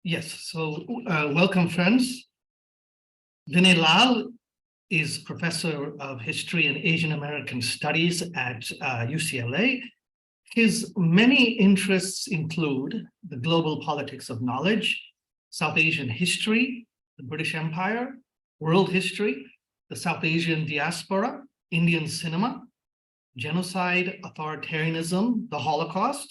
Yes, so welcome friends. Vinay Lal is Professor of History and Asian American Studies at UCLA. His many interests include the global politics of knowledge, South Asian history, the British Empire, world history, the South Asian diaspora, Indian cinema, genocide, authoritarianism, the Holocaust,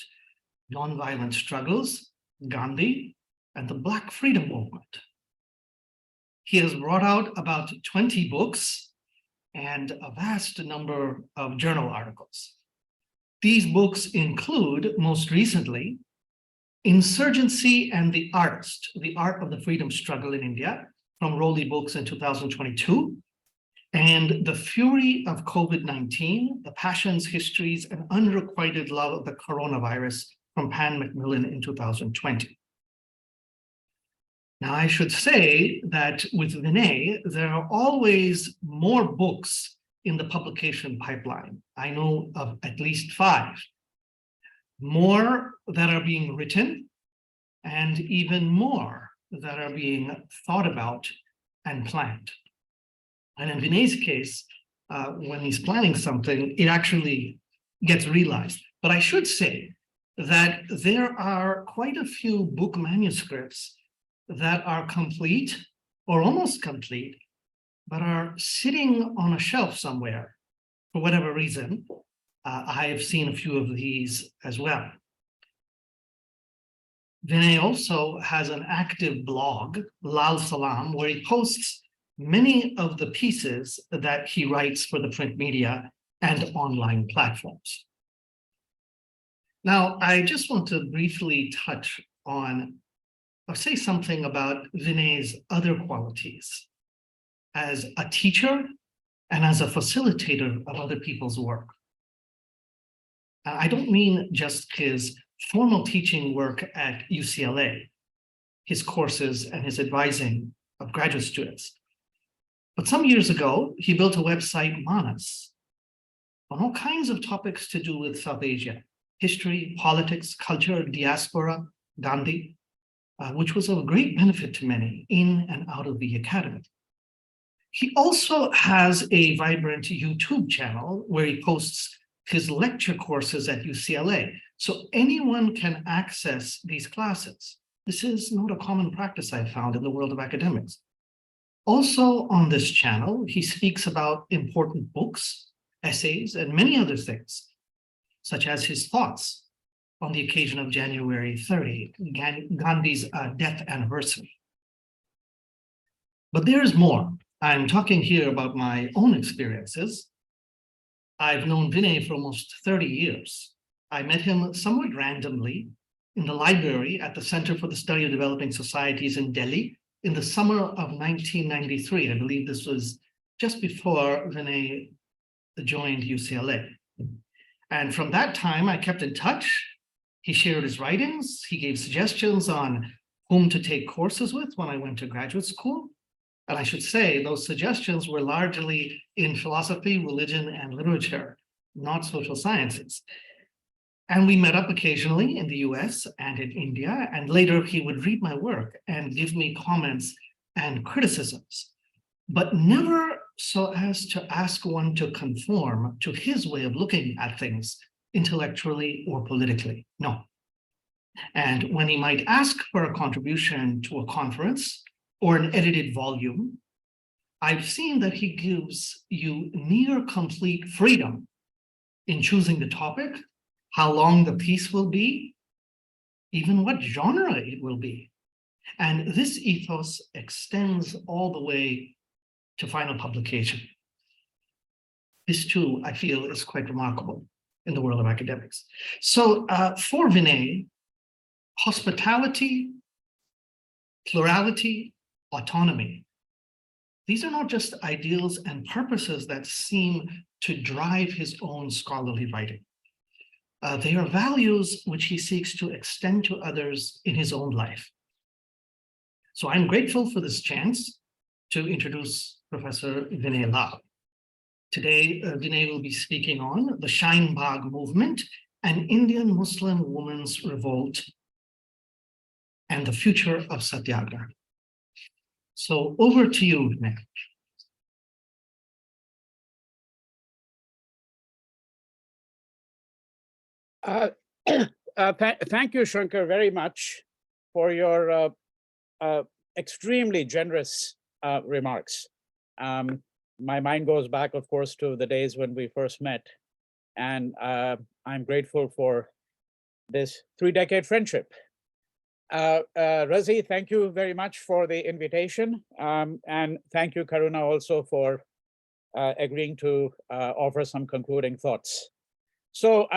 nonviolent struggles, Gandhi, and the Black Freedom Movement. He has brought out about 20 books and a vast number of journal articles. These books include, most recently, Insurgency and the Artist, The Art of the Freedom Struggle in India, from Rowley Books in 2022, and The Fury of COVID-19, The Passions, Histories, and Unrequited Love of the Coronavirus, from Pan Macmillan in 2020. Now, I should say that with Vinay, there are always more books in the publication pipeline. I know of at least 5, more that are being written, and even more that are being thought about and planned. And in Vinay's case, when he's planning something, it actually gets realized. But I should say that there are quite a few book manuscripts that are complete or almost complete, but are sitting on a shelf somewhere for whatever reason. I have seen a few of these as well. Vinay also has an active blog, Lal Salam, where he posts many of the pieces that he writes for the print media and online platforms. Now, I just want to briefly touch on or say something about Vinay's other qualities as a teacher and as a facilitator of other people's work. I don't mean just his formal teaching work at UCLA, his courses and his advising of graduate students. But some years ago, he built a website, Manas, on all kinds of topics to do with South Asia, history, politics, culture, diaspora, Gandhi, which was of great benefit to many in and out of the academy. He also has a vibrant YouTube channel where he posts his lecture courses at UCLA, so anyone can access these classes. This is not a common practice I've found in the world of academics. Also on this channel, he speaks about important books, essays, and many other things, such as his thoughts on the occasion of January 30, Gandhi's death anniversary. But there's more. I'm talking here about my own experiences. I've known Vinay for almost 30 years. I met him somewhat randomly in the library at the Center for the Study of Developing Societies in Delhi in the summer of 1993. I believe this was just before Vinay joined UCLA. And from that time, I kept in touch. He shared his writings. He gave suggestions on whom to take courses with when I went to graduate school. And I should say those suggestions were largely in philosophy, religion, and literature, not social sciences. And we met up occasionally in the US and in India, and later he would read my work and give me comments and criticisms, but never so as to ask one to conform to his way of looking at things intellectually or politically, no. And when he might ask for a contribution to a conference or an edited volume, I've seen that he gives you near complete freedom in choosing the topic, how long the piece will be, even what genre it will be. And this ethos extends all the way to final publication. This too, I feel, is quite remarkable in the world of academics. So for Vinay, hospitality, plurality, autonomy, these are not just ideals and purposes that seem to drive his own scholarly writing. They are values which he seeks to extend to others in his own life. So I'm grateful for this chance to introduce Professor Vinay Lal. Today, Vinay will be speaking on the Shaheen Bagh movement, an Indian Muslim woman's revolt and the future of Satyagraha. So over to you, Nick. Thank you, Shankar, very much for your extremely generous remarks. My mind goes back, of course, to the days when we first met, and I'm grateful for this 3-decade friendship. Razi, thank you very much for the invitation, and thank you, Karuna, also for agreeing to offer some concluding thoughts. So,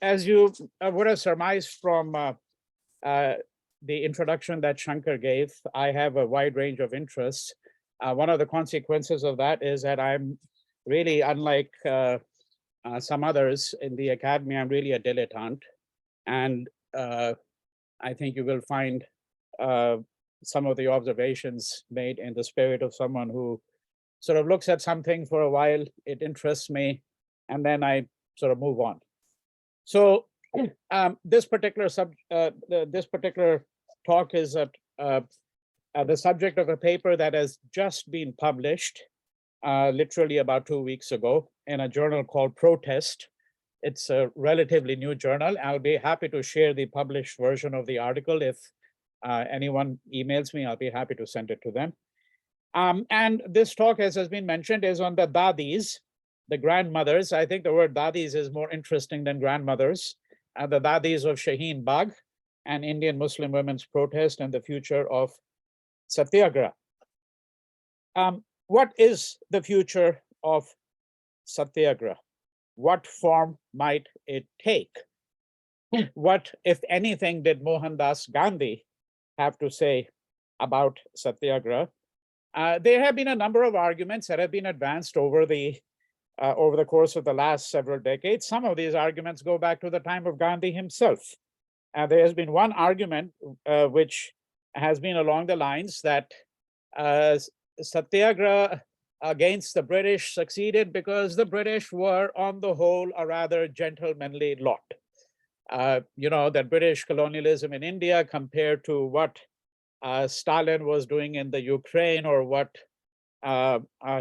as you would have surmised from the introduction that Shankar gave, I have a wide range of interests. One of the consequences of that is that I'm really, unlike some others in the academy, I'm really a dilettante. And I think you will find some of the observations made in the spirit of someone who sort of looks at something for a while, it interests me, and then I sort of move on. So this particular talk is the subject of a paper that has just been published literally about 2 weeks ago in a journal called Protest. It's a relatively new journal. I'll be happy to share the published version of the article. If anyone emails me, I'll be happy to send it to them. And this talk, as has been mentioned, is on the Dadis, the grandmothers. I think the word Dadis is more interesting than grandmothers. The Dadis of Shaheen Bagh, and Indian Muslim women's protest and the future of Satyagraha. What is the future of Satyagraha? What form might it take? What, if anything, did Mohandas Gandhi have to say about Satyagraha? There have been a number of arguments that have been advanced over the course of the last several decades. Some of these arguments go back to the time of Gandhi himself. There has been one argument which has been along the lines that Satyagraha against the British succeeded because the British were, on the whole, a rather gentlemanly lot. You know, that British colonialism in India compared to what Stalin was doing in the Ukraine, or what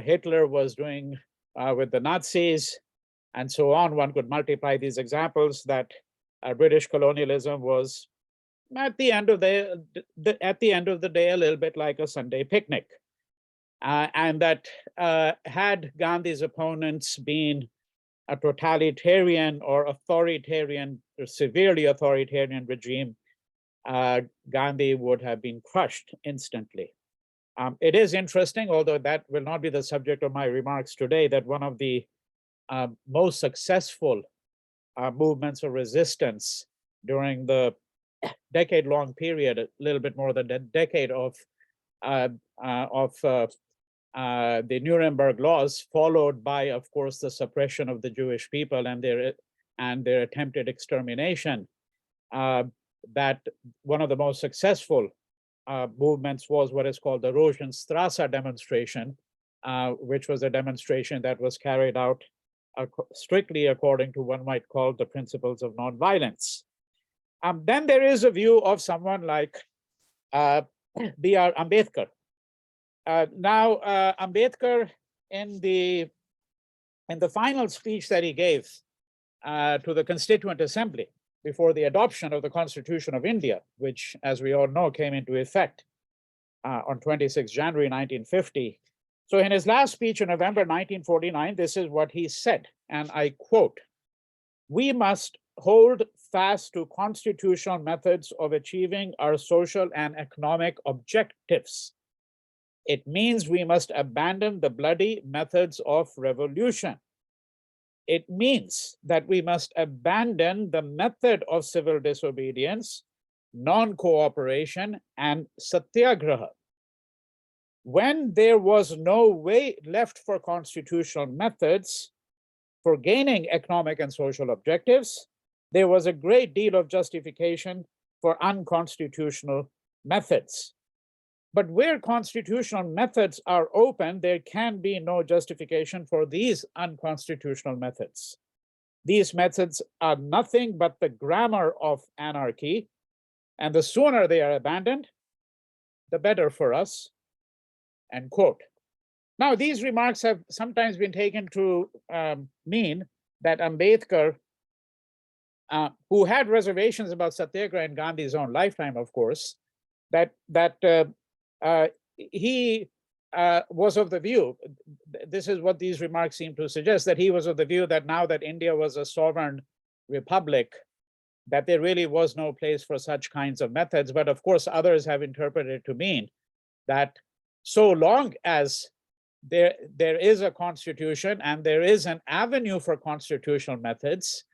Hitler was doing with the Nazis, and so on. One could multiply these examples that British colonialism was, at the end of the day, a little bit like a Sunday picnic. And that had Gandhi's opponents been a totalitarian or authoritarian, or severely authoritarian regime, Gandhi would have been crushed instantly. It is interesting, although that will not be the subject of my remarks today, that one of the most successful movements of resistance during the decade-long period, a little bit more than a decade of the Nuremberg laws, followed by, of course, the suppression of the Jewish people and their attempted extermination. That one of the most successful movements was what is called the Rosenstrasse demonstration, which was a demonstration that was carried out strictly according to one might call the principles of nonviolence. Then there is a view of someone like B.R. Ambedkar. Now, Ambedkar, in the final speech that he gave to the Constituent Assembly before the adoption of the Constitution of India, which, as we all know, came into effect on 26 January 1950. So in his last speech in November 1949, this is what he said, and I quote, "We must hold fast to constitutional methods of achieving our social and economic objectives. It means we must abandon the bloody methods of revolution. It means that we must abandon the method of civil disobedience, non-cooperation, and satyagraha. When there was no way left for constitutional methods for gaining economic and social objectives, there was a great deal of justification for unconstitutional methods. But where constitutional methods are open, there can be no justification for these unconstitutional methods. These methods are nothing but the grammar of anarchy, and the sooner they are abandoned, the better for us, end quote. Now, these remarks have sometimes been taken to mean that Ambedkar, who had reservations about Satyagraha in Gandhi's own lifetime, of course, that he was of the view, this is what these remarks seem to suggest, that he was of the view that now that India was a sovereign republic, that there really was no place for such kinds of methods. But of course, others have interpreted it to mean that so long as there is a constitution and there is an avenue for constitutional methods,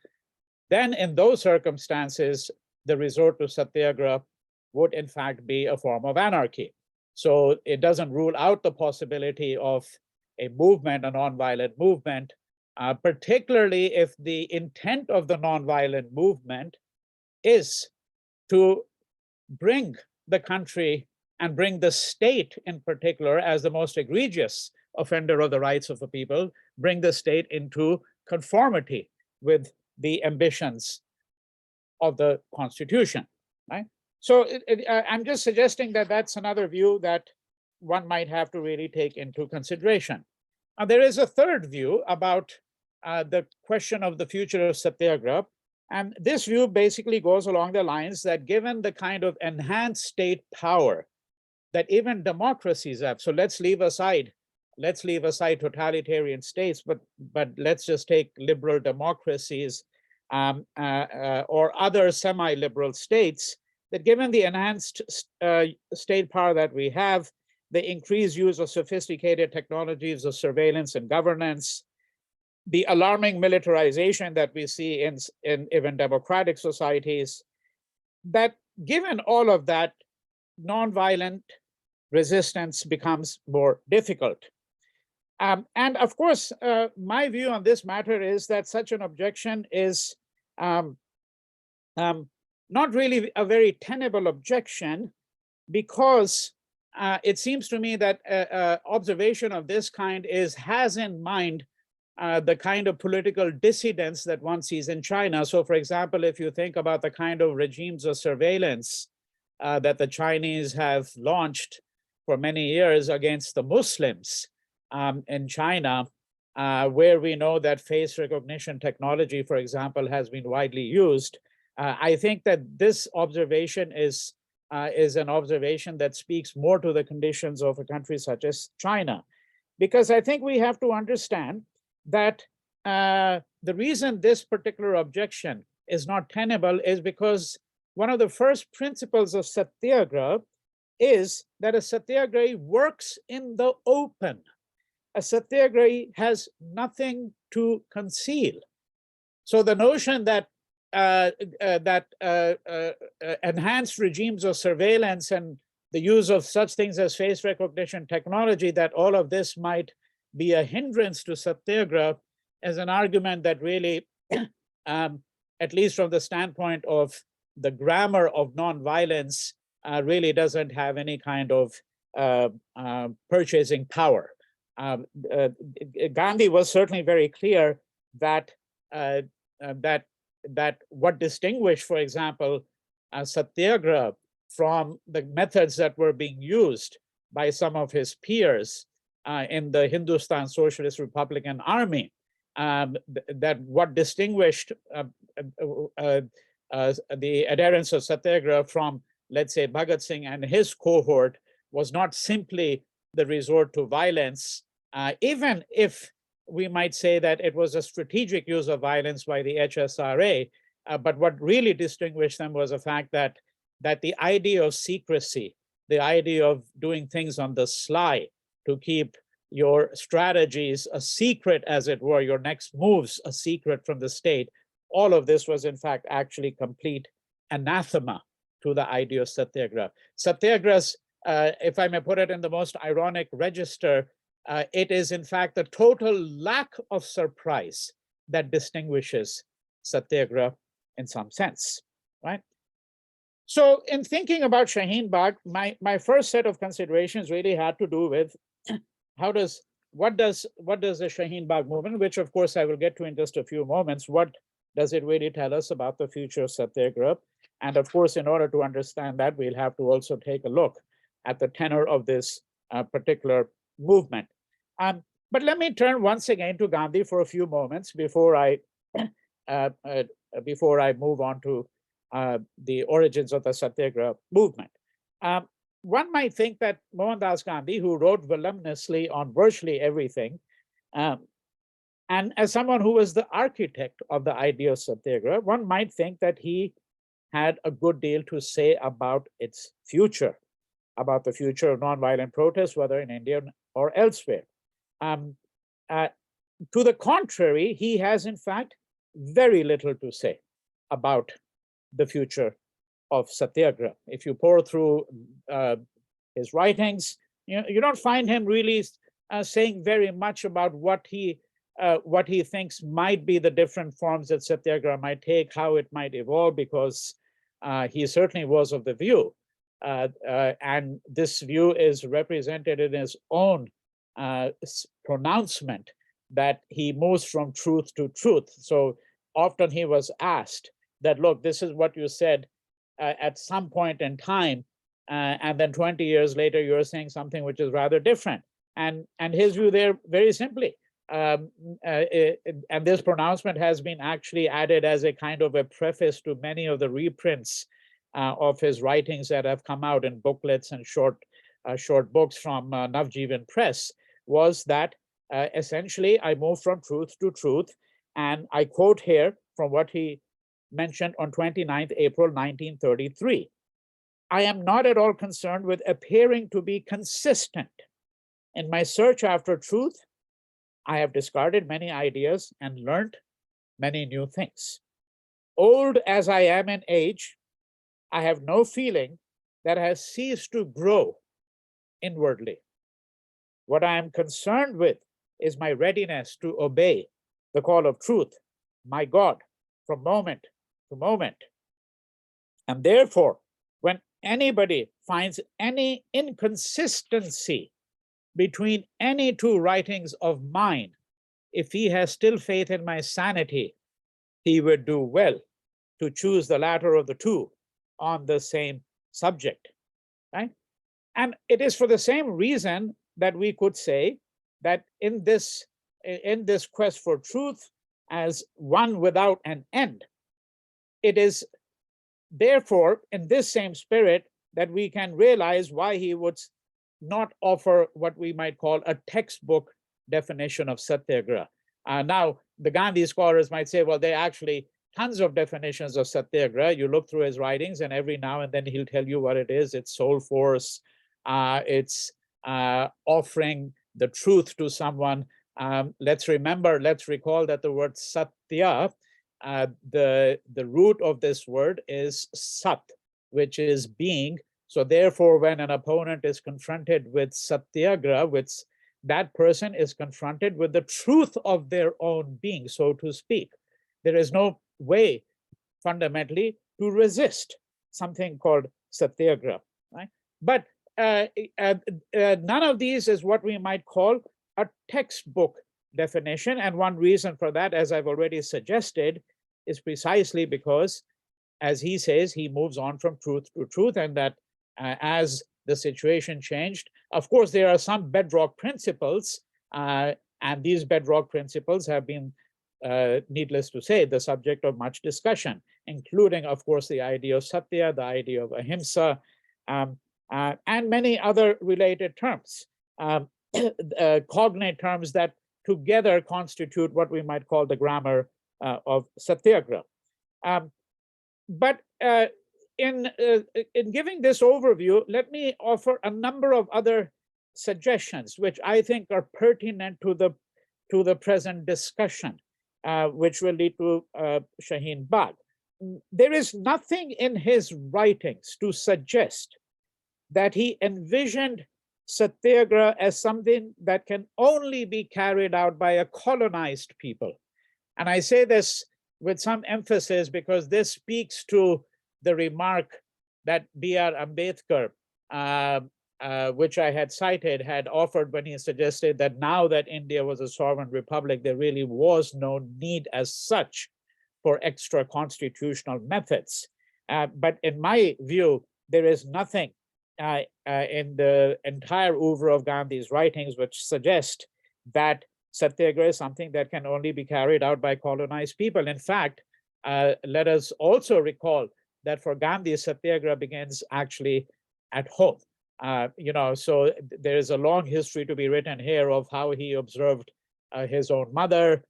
then in those circumstances, the resort to Satyagraha would in fact be a form of anarchy. So it doesn't rule out the possibility of a movement, a nonviolent movement, particularly if the intent of the nonviolent movement is to bring the country and bring the state in particular as the most egregious offender of the rights of the people, bring the state into conformity with the ambitions of the Constitution, right? So I'm just suggesting that that's another view that one might have to really take into consideration. There is a third view about the question of the future of Satyagraha. And this view basically goes along the lines that given the kind of enhanced state power that even democracies have, so let's leave aside totalitarian states, but let's just take liberal democracies or other semi-liberal states, that given the enhanced state power that we have, the increased use of sophisticated technologies of surveillance and governance, the alarming militarization that we see in even democratic societies, that given all of that, nonviolent resistance becomes more difficult. And of course, my view on this matter is that such an objection is not really a very tenable objection, because it seems to me that observation of this kind has in mind the kind of political dissidence that one sees in China. So for example, if you think about the kind of regimes of surveillance that the Chinese have launched for many years against the Muslims in China, where we know that face recognition technology, for example, has been widely used, I think that this observation is an observation that speaks more to the conditions of a country such as China. Because I think we have to understand that the reason this particular objection is not tenable is because one of the first principles of Satyagraha is that a Satyagrahi works in the open. A Satyagrahi has nothing to conceal. So the notion that enhanced regimes of surveillance and the use of such things as face recognition technology, that all of this might be a hindrance to Satyagraha, as an argument that really, at least from the standpoint of the grammar of nonviolence, really doesn't have any kind of purchasing power. Gandhi was certainly very clear that that what distinguished, for example, Satyagraha from the methods that were being used by some of his peers in the Hindustan Socialist Republican Army, that what distinguished the adherents of Satyagraha from, let's say, Bhagat Singh and his cohort was not simply the resort to violence, even if we might say that it was a strategic use of violence by the HSRA, but what really distinguished them was the fact that the idea of secrecy, the idea of doing things on the sly to keep your strategies a secret, as it were, your next moves a secret from the state, all of this was in fact actually complete anathema to the idea of Satyagraha. Satyagrah's, if I may put it in the most ironic register, it is in fact the total lack of surprise that distinguishes Satyagraha in some sense, right? So in thinking about Shaheen Bagh, my first set of considerations really had to do with what does the Shaheen Bagh movement, which of course I will get to in just a few moments, what does it really tell us about the future of Satyagraha? And of course, in order to understand that, we'll have to also take a look at the tenor of this particular movement. But let me turn once again to Gandhi for a few moments before I move on to the origins of the Satyagraha movement. One might think that Mohandas Gandhi, who wrote voluminously on virtually everything, and as someone who was the architect of the idea of Satyagraha, one might think that he had a good deal to say about its future, about the future of nonviolent protests, whether in India or elsewhere. To the contrary, he has in fact very little to say about the future of Satyagraha. If you pour through his writings, you don't find him really saying very much about what he thinks might be the different forms that Satyagraha might take, how it might evolve, because he certainly was of the view, and this view is represented in his own pronouncement that he moves from truth to truth. So often he was asked that, look, this is what you said at some point in time, and then 20 years later, you're saying something which is rather different. And his view there, very simply, and this pronouncement has been actually added as a kind of a preface to many of the reprints of his writings that have come out in booklets and short books from Navjeevan Press, was that essentially I move from truth to truth. And I quote here from what he mentioned on 29th April 1933. I am not at all concerned with appearing to be consistent. In my search after truth, I have discarded many ideas and learned many new things. Old as I am in age, I have no feeling that has ceased to grow inwardly. What I am concerned with is my readiness to obey the call of truth, my God, from moment to moment. And therefore, when anybody finds any inconsistency between any two writings of mine, if he has still faith in my sanity, he would do well to choose the latter of the two on the same subject, right? And it is for the same reason that we could say that in this quest for truth as one without an end, it is therefore in this same spirit that we can realize why he would not offer what we might call a textbook definition of Satyagraha. Now, the Gandhi scholars might say, well, there are actually tons of definitions of Satyagraha. You look through his writings and every now and then he'll tell you what it is. It's soul force, it's offering the truth to someone. Let's recall that the word Satya, the root of this word is Sat, which is being. So therefore, when an opponent is confronted with Satyagraha, that person is confronted with the truth of their own being, so to speak. There is no way fundamentally to resist something called Satyagraha, right? But none of these is what we might call a textbook definition. And one reason for that, as I've already suggested, is precisely because, as he says, he moves on from truth to truth, and that as the situation changed, of course, there are some bedrock principles, and these bedrock principles have been, needless to say, the subject of much discussion, including, of course, the idea of Satya, the idea of Ahimsa, and many other related terms, cognate terms that together constitute what we might call the grammar of Satyagraha. But in giving this overview, let me offer a number of other suggestions which I think are pertinent to the present discussion, which will lead to Shaheen Bagh. There is nothing in his writings to suggest that he envisioned Satyagraha as something that can only be carried out by a colonized people. And I say this with some emphasis because this speaks to the remark that B.R. Ambedkar, which I had cited, had offered when he suggested that now that India was a sovereign republic, there really was no need as such for extra constitutional methods. But in my view, there is nothing in the entire oeuvre of Gandhi's writings which suggest that Satyagraha is something that can only be carried out by colonized people. In fact, let us also recall that for Gandhi, Satyagraha begins actually at home. So there is a long history to be written here of how he observed his own mother,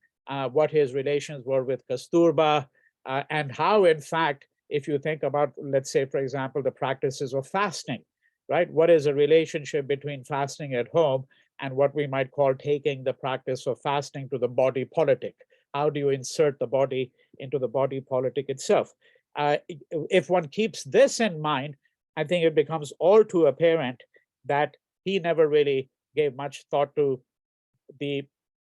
what his relations were with Kasturba, and how, in fact, if you think about, let's say, for example, the practices of fasting, right? What is a relationship between fasting at home and what we might call taking the practice of fasting to the body politic? How do you insert the body into the body politic itself? If one keeps this in mind, I think it becomes all too apparent that he never really gave much thought to the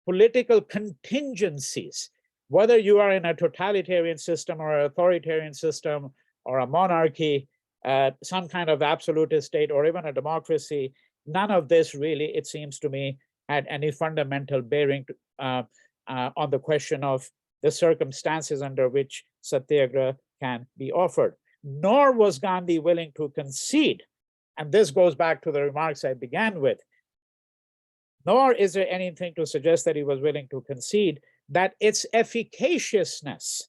political contingencies, whether you are in a totalitarian system or an authoritarian system or a monarchy, some kind of absolutist state, or even a democracy. None of this really, it seems to me, had any fundamental bearing on the question of the circumstances under which Satyagraha can be offered. Nor was Gandhi willing to concede, and this goes back to the remarks I began with, nor is there anything to suggest that he was willing to concede that its efficaciousness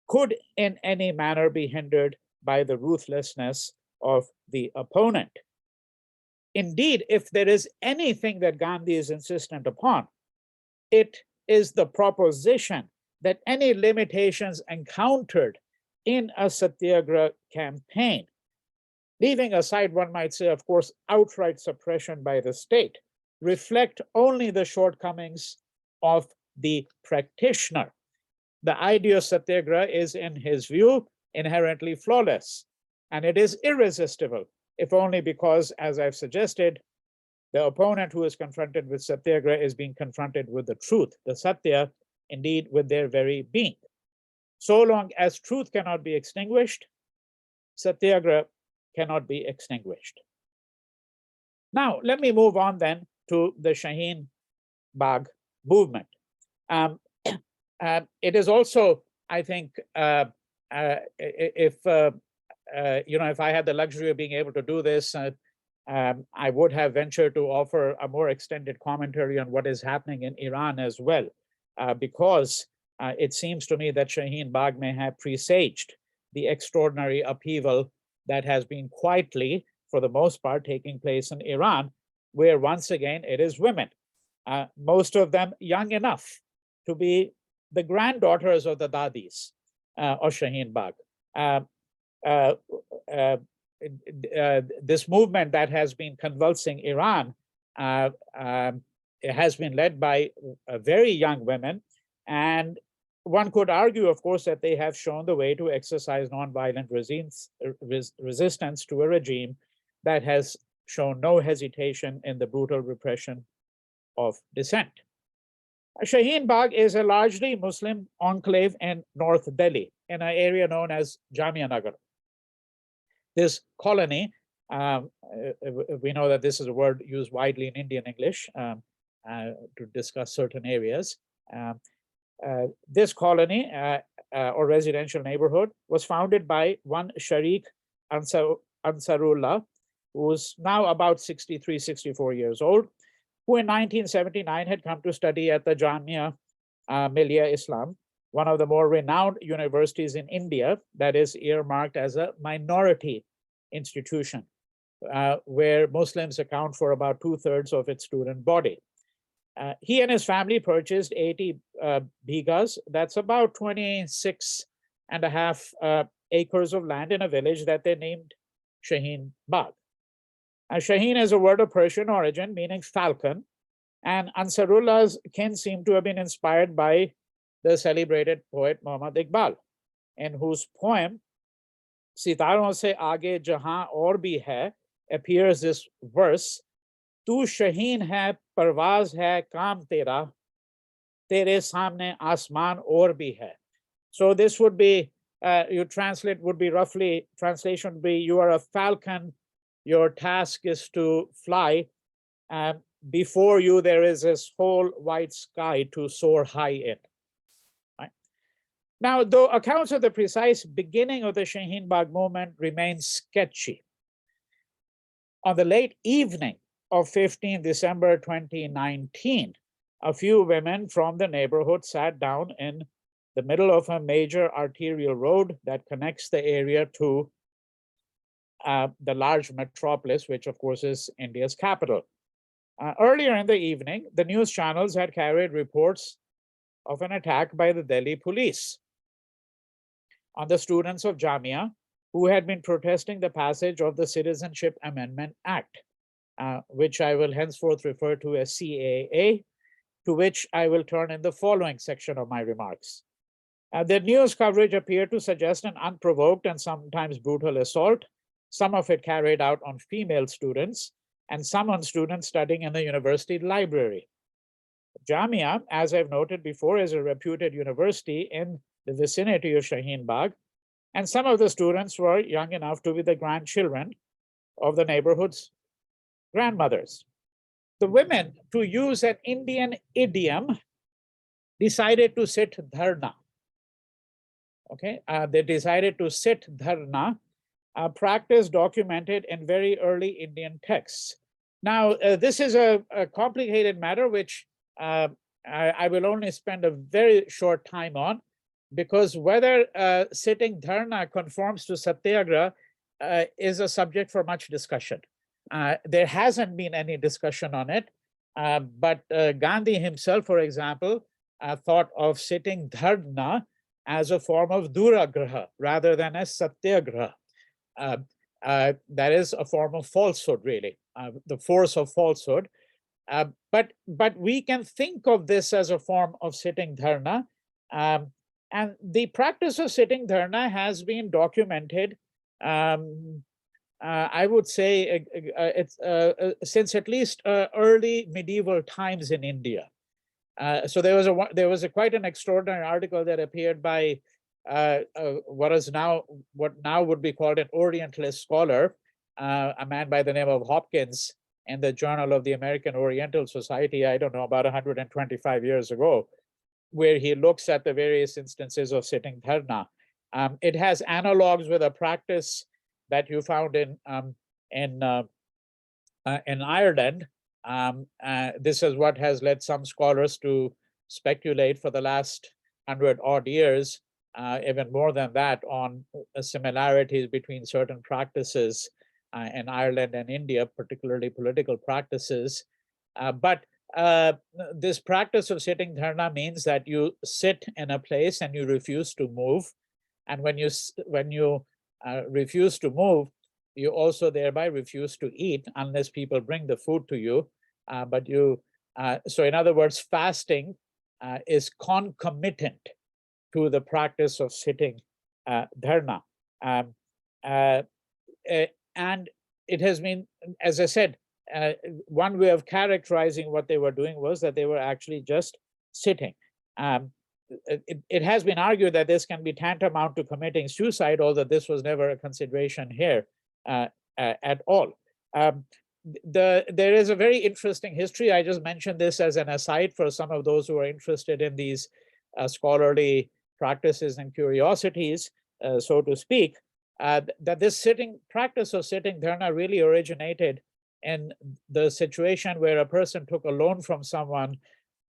could in any manner be hindered by the ruthlessness of the opponent. Indeed, if there is anything that Gandhi is insistent upon, it is the proposition that any limitations encountered in a Satyagraha campaign, leaving aside, one might say, of course, outright suppression by the state, reflect only the shortcomings of the practitioner. The idea of Satyagraha is, in his view, inherently flawless, and it is irresistible, if only because, as I've suggested, the opponent who is confronted with Satyagraha is being confronted with the truth, the Satya, indeed with their very being. So long as truth cannot be extinguished, Satyagraha cannot be extinguished. Now, let me move on then to the Shaheen Bagh movement. It is also, I think, if I had the luxury of being able to do this, I would have ventured to offer a more extended commentary on what is happening in Iran as well, because it seems to me that Shaheen Bagh may have presaged the extraordinary upheaval that has been quietly, for the most part, taking place in Iran, where once again it is women, most of them young enough to be the granddaughters of the Dadis of Shaheen Bagh. This movement that has been convulsing Iran it has been led by very young women, and one could argue, of course, that they have shown the way to exercise nonviolent resistance to a regime that has shown no hesitation in the brutal repression of dissent. Shaheen Bagh is a largely Muslim enclave in North Delhi, in an area known as Jamia Nagar. This colony, we know that this is a word used widely in Indian English to discuss certain areas. This colony or residential neighborhood was founded by one Sharik Ansarullah, who's now about 63, 64 years old, who in 1979 had come to study at the Jamia Millia Islam, one of the more renowned universities in India that is earmarked as a minority institution, where Muslims account for about 2/3 of its student body. He and his family purchased 80 bighas, that's about 26.5 acres of land in a village that they named Shaheen Bagh. Shaheen is a word of Persian origin meaning falcon, and Ansarullah's kin seem to have been inspired by the celebrated poet Muhammad Iqbal, in whose poem Sitaron se aage jahan aur bhi hai appears this verse, Tu Shaheen hai, parwaz hai, kaam tera, tere samne asman aur bhi hai. So this would be, you translate, would be roughly, translation would be, you are a falcon, your task is to fly, before you, there is this whole white sky to soar high in. Right? Now, though accounts of the precise beginning of the Shaheen Bagh movement remain sketchy, on the late evening of 15 December 2019, a few women from the neighborhood sat down in the middle of a major arterial road that connects the area to the large metropolis, which of course is India's capital. Earlier in the evening, the news channels had carried reports of an attack by the Delhi police on the students of Jamia who had been protesting the passage of the Citizenship Amendment Act, which I will henceforth refer to as CAA, to which I will turn in the following section of my remarks. The news coverage appeared to suggest an unprovoked and sometimes brutal assault, some of it carried out on female students and some on students studying in the university library. Jamia, as I've noted before, is a reputed university in the vicinity of Shaheen Bagh, and some of the students were young enough to be the grandchildren of the neighborhood's grandmothers. The women, to use an Indian idiom, decided to sit dharna. Okay, they decided to sit dharna, a practice documented in very early Indian texts. Now, this is a complicated matter which I will only spend a very short time on, because whether sitting dharna conforms to Satyagraha is a subject for much discussion. There hasn't been any discussion on it, but Gandhi himself, for example, thought of sitting dharna as a form of duragraha rather than as Satyagraha. That is a form of falsehood, really, the force of falsehood. But we can think of this as a form of sitting dharna. And the practice of sitting dharna has been documented, I would say, since at least early medieval times in India. So there was quite an extraordinary article that appeared by what now would be called an Orientalist scholar, a man by the name of Hopkins, in the Journal of the American Oriental Society, I don't know, about 125 years ago, where he looks at the various instances of sitting dharna. It has analogs with a practice that you found in Ireland. This is what has led some scholars to speculate for the last 100-odd years, even more than that, on similarities between certain practices in Ireland and India, particularly political practices. But this practice of sitting dharna means that you sit in a place and you refuse to move. And when you refuse to move, you also thereby refuse to eat unless people bring the food to you. So in other words, fasting is concomitant to the practice of sitting dharna. And it has been, as I said, one way of characterizing what they were doing was that they were actually just sitting. It has been argued that this can be tantamount to committing suicide, although this was never a consideration here at all. There is a very interesting history. I just mentioned this as an aside for some of those who are interested in these scholarly practices and curiosities, so to speak, that this practice of sitting dharna really originated in the situation where a person took a loan from someone,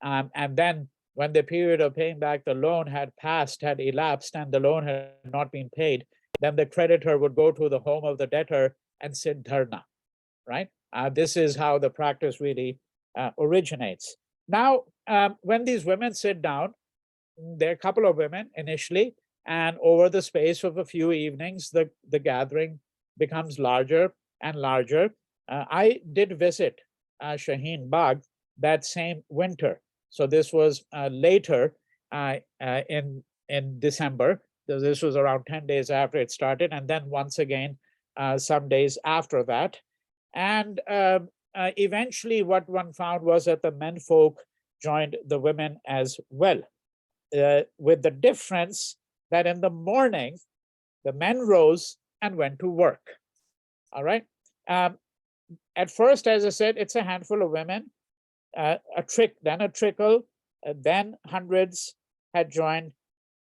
and then when the period of paying back the loan had elapsed, and the loan had not been paid, then the creditor would go to the home of the debtor and sit dharna, right? This is how the practice really originates. Now, when these women sit down, there are a couple of women initially, and over the space of a few evenings, the gathering becomes larger and larger. I did visit Shaheen Bagh that same winter. So this was later in December. So this was around 10 days after it started, and then once again some days after that. And eventually what one found was that the men folk joined the women as well, with the difference that in the morning, the men rose and went to work. All right. At first, as I said, it's a handful of women, then a trickle, then hundreds had joined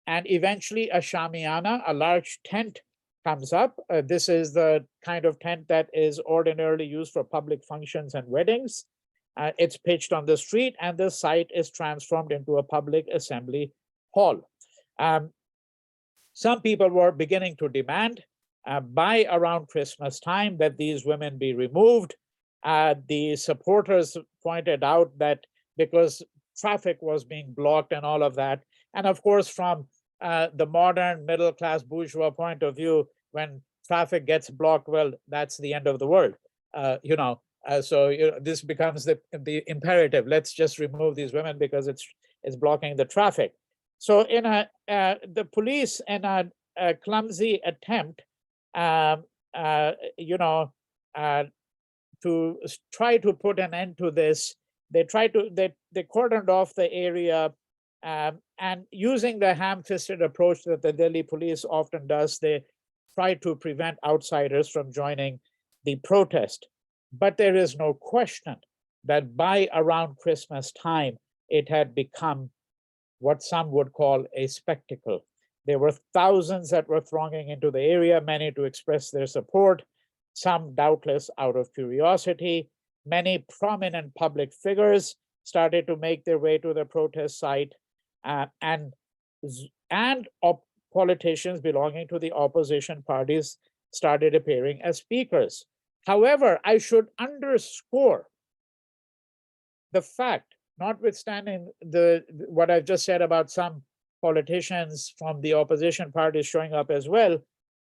and eventually a shamiana, a large tent, comes up. This is the kind of tent that is ordinarily used for public functions and weddings. It's pitched on the street, and the site is transformed into a public assembly hall. Some people were beginning to demand by around Christmas time that these women be removed. The supporters pointed out that because traffic was being blocked and all of that, and of course, from the modern middle class bourgeois point of view, when traffic gets blocked, well, that's the end of the world. So this becomes the imperative. Let's just remove these women because it's blocking the traffic. So in the police, in a clumsy attempt, to try to put an end to this, they cordoned off the area, and using the ham-fisted approach that the Delhi police often does, they try to prevent outsiders from joining the protest. But there is no question that by around Christmas time, it had become what some would call a spectacle. There were thousands that were thronging into the area, many to express their support, some doubtless out of curiosity. Many prominent public figures started to make their way to the protest site, and politicians belonging to the opposition parties started appearing as speakers. However, I should underscore the fact, notwithstanding what I've just said about some politicians from the opposition parties showing up as well,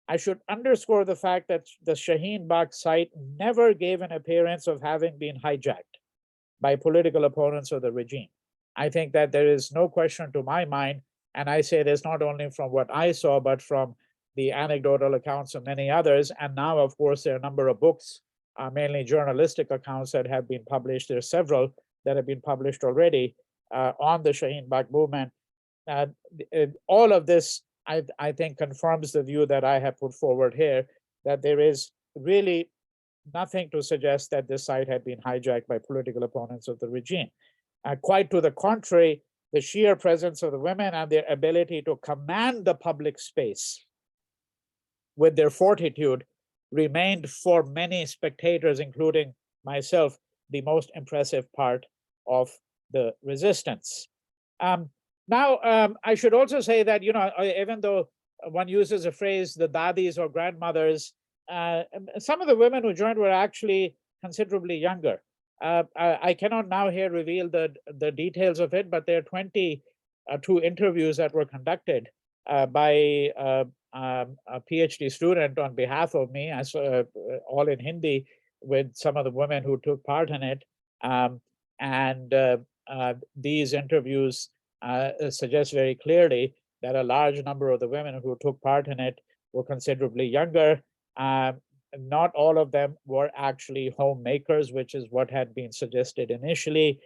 I should underscore the fact that the Shaheen Bagh site never gave an appearance of having been hijacked by political opponents of the regime. I think that there is no question to my mind, and I say this not only from what I saw, but from the anecdotal accounts of many others. And now, of course, there are a number of books, mainly journalistic accounts that have been published. There are several that have been published already on the Shaheen Bagh movement. All of this, I think, confirms the view that I have put forward here, that there is really nothing to suggest that this site had been hijacked by political opponents of the regime. Quite to the contrary, the sheer presence of the women and their ability to command the public space with their fortitude remained for many spectators, including myself, the most impressive part of the resistance. Now, I should also say that, even though one uses a phrase, the dadis or grandmothers, some of the women who joined were actually considerably younger. I cannot now here reveal the details of it, but there are 22 interviews that were conducted by a PhD student on behalf of me, as all in Hindi, with some of the women who took part in it. These interviews suggest very clearly that a large number of the women who took part in it were considerably younger. Not all of them were actually homemakers, which is what had been suggested initially.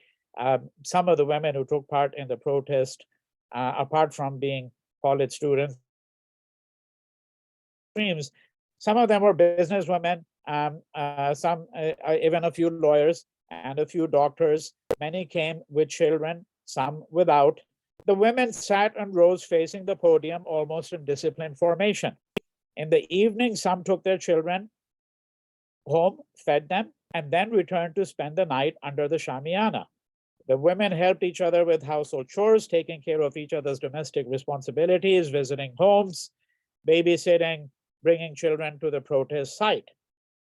Some of the women who took part in the protest, apart from being college students, some of them were businesswomen, even a few lawyers and a few doctors. Many came with children, some without. The women sat on rows facing the podium, almost in disciplined formation. In the evening, some took their children home, fed them, and then returned to spend the night under the shamiana. The women helped each other with household chores, taking care of each other's domestic responsibilities, visiting homes, babysitting, bringing children to the protest site.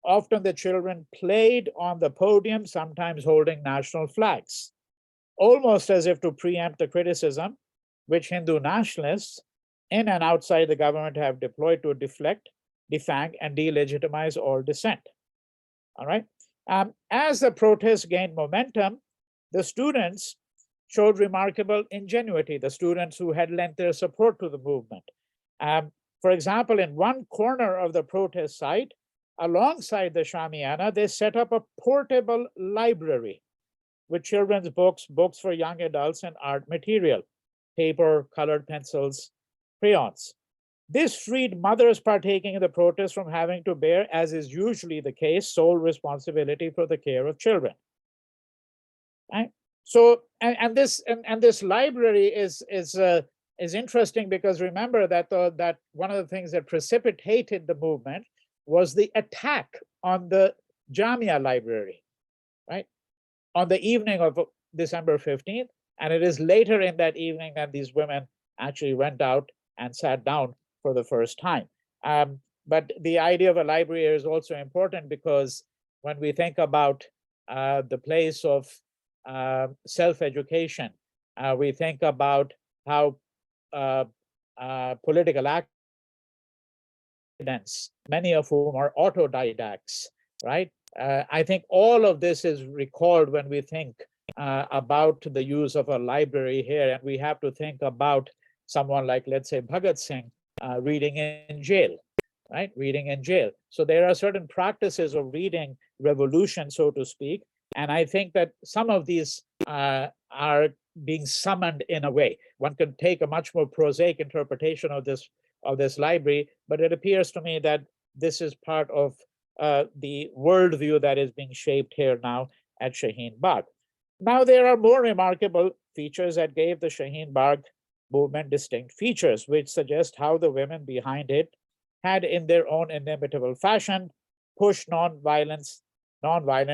Often the children played on the podium, sometimes holding national flags, almost as if to preempt the criticism which Hindu nationalists in and outside the government have deployed to deflect, defang, and delegitimize all dissent. All right. As the protests gained momentum, the students showed remarkable ingenuity, the students who had lent their support to the movement. For example, in one corner of the protest site, alongside the shamiana, they set up a portable library with children's books, books for young adults, and art material, paper, colored pencils, crayons. This freed mothers partaking in the protest from having to bear, as is usually the case, sole responsibility for the care of children. Right? So, and this library is is interesting because remember that that one of the things that precipitated the movement was the attack on the Jamia library, right? On the evening of December 15th. And it is later in that evening that these women actually went out and sat down for the first time. But the idea of a library is also important because when we think about the place of self-education, we think about how political accidents, many of whom are autodidacts, right? I think all of this is recalled when we think about the use of a library here, and we have to think about someone like, let's say, Bhagat Singh reading in jail, right? Reading in jail. So there are certain practices of reading revolution, so to speak, and I think that some of these are being summoned in a way. One could take a much more prosaic interpretation of this library, but it appears to me that this is part of the worldview that is being shaped here now at Shaheen Bagh. Now, there are more remarkable features that gave the Shaheen Bagh movement distinct features, which suggest how the women behind it had, in their own inimitable fashion, pushed nonviolent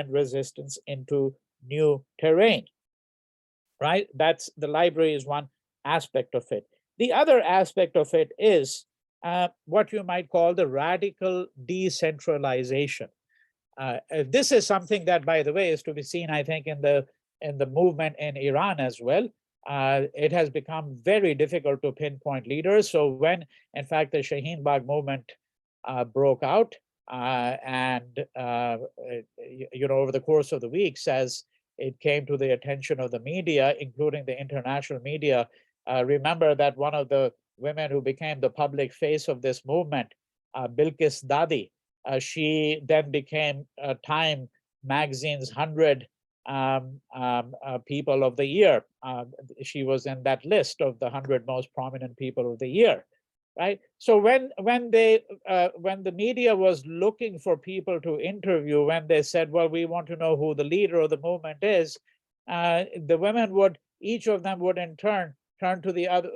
resistance into new terrain, right? That's the library is one aspect of it. The other aspect of it is what you might call the radical decentralization. This is something that, by the way, is to be seen, I think, in the movement in Iran as well. It has become very difficult to pinpoint leaders. So when, in fact, the Shaheen Bagh movement broke out, and over the course of the weeks, as it came to the attention of the media, including the international media, remember that one of the women who became the public face of this movement, Bilkis Dadi, she then became Time magazine's 100 people of the year. She was in that list of the 100 most prominent people of the year, right? So when the media was looking for people to interview, when they said, well, we want to know who the leader of the movement is, the women would, each of them would in turn to the other,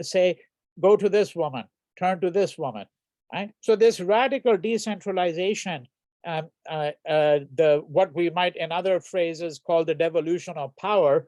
say, go to this woman, turn to this woman, right? So this radical decentralization, what we might in other phrases call the devolution of power,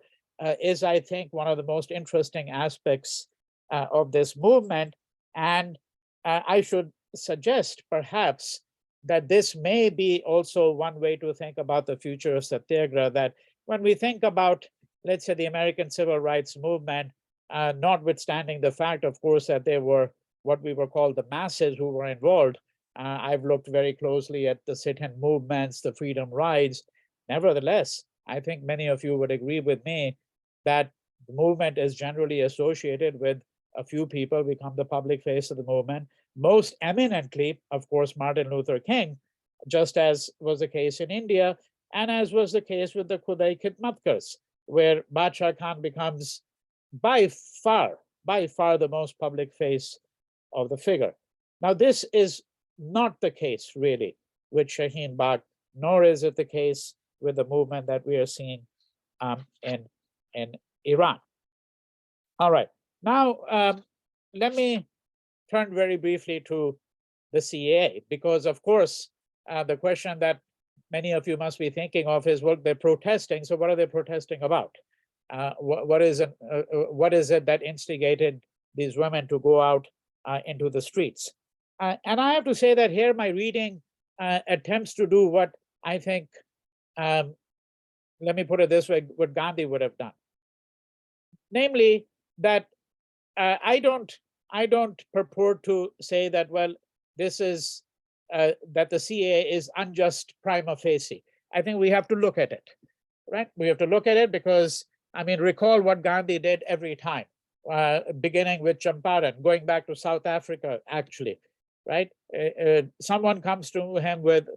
is, I think, one of the most interesting aspects of this movement. And I should suggest perhaps that this may be also one way to think about the future of Satyagraha, that when we think about, let's say, the American civil rights movement, notwithstanding the fact, of course, that there were what we were called the masses who were involved. I've looked very closely at the sit-in movements, the freedom rides. Nevertheless, I think many of you would agree with me that the movement is generally associated with a few people become the public face of the movement. Most eminently, of course, Martin Luther King, just as was the case in India, and as was the case with the Khudai Khidmatkars, where Badshah Khan becomes by far the most public face of the figure. Now, this is not the case really with Shaheen Bagh, nor is it the case with the movement that we are seeing in Iran. All right, now let me turn very briefly to the CAA, because of course the question that many of you must be thinking of is, well, they're protesting, so what are they protesting about? What is it that instigated these women to go out into the streets? And I have to say that here my reading attempts to do what I think, let me put it this way, what Gandhi would have done. Namely, that I don't purport to say that, well, this is that the CAA is unjust prima facie. I think we have to look at it, right? We have to look at it because, I mean, recall what Gandhi did every time, beginning with Champaran, going back to South Africa, actually, right? Someone comes to him with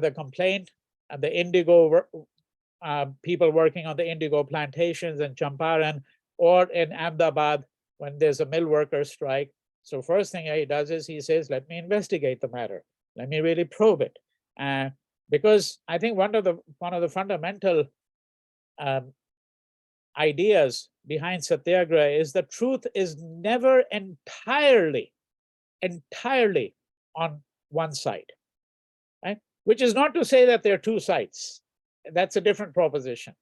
a complaint, and the indigo people working on the indigo plantations in Champaran or in Ahmedabad when there's a mill worker strike. So first thing he does is he says, let me investigate the matter. Let me really probe it. Because I think one of the fundamental ideas behind Satyagraha is the truth is never entirely on one side, right? Which is not to say that there are two sides. That's a different proposition.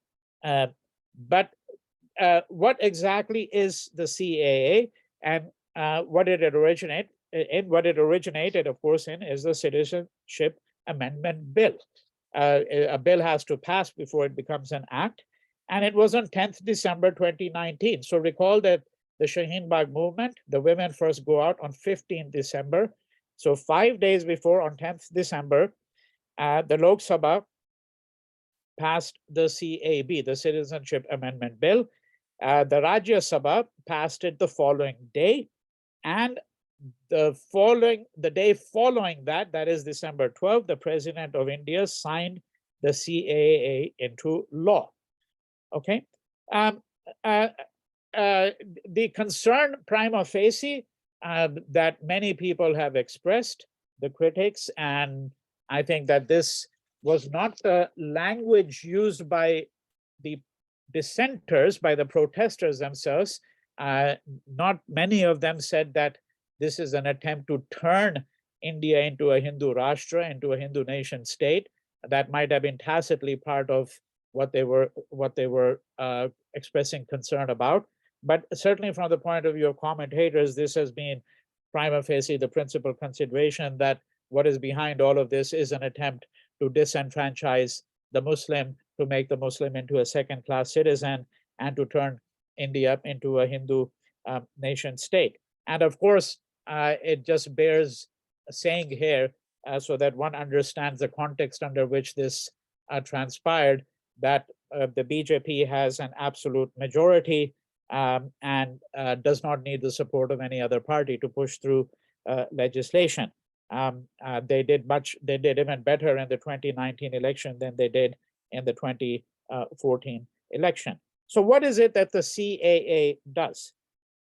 But what exactly is the CAA, and what did it originate in? What it originated, of course, in is the Citizenship Amendment Bill. A bill has to pass before it becomes an act, and it was on 10th December 2019. So recall that the Shaheen Bagh movement, the women first go out on 15th December. So 5 days before, on 10th December, the Lok Sabha passed the CAB, the Citizenship Amendment Bill. The Rajya Sabha passed it the following day, and the day following that, that is December 12th, the President of India signed the CAA into law. Okay. The concern prima facie that many people have expressed, the critics, and I think that this was not the language used by the dissenters, by the protesters themselves. Not many of them said that this is an attempt to turn India into a Hindu Rashtra, into a Hindu nation state. That might have been tacitly part of what they were expressing concern about. But certainly from the point of view of commentators, this has been prima facie the principal consideration that what is behind all of this is an attempt to disenfranchise the Muslim, to make the Muslim into a second-class citizen, and to turn India into a Hindu nation state. And of course, it just bears saying here, so that one understands the context under which this transpired, that the BJP has an absolute majority and does not need the support of any other party to push through legislation. They did even better in the 2019 election than they did in the 2014 election. So what is it that the CAA does?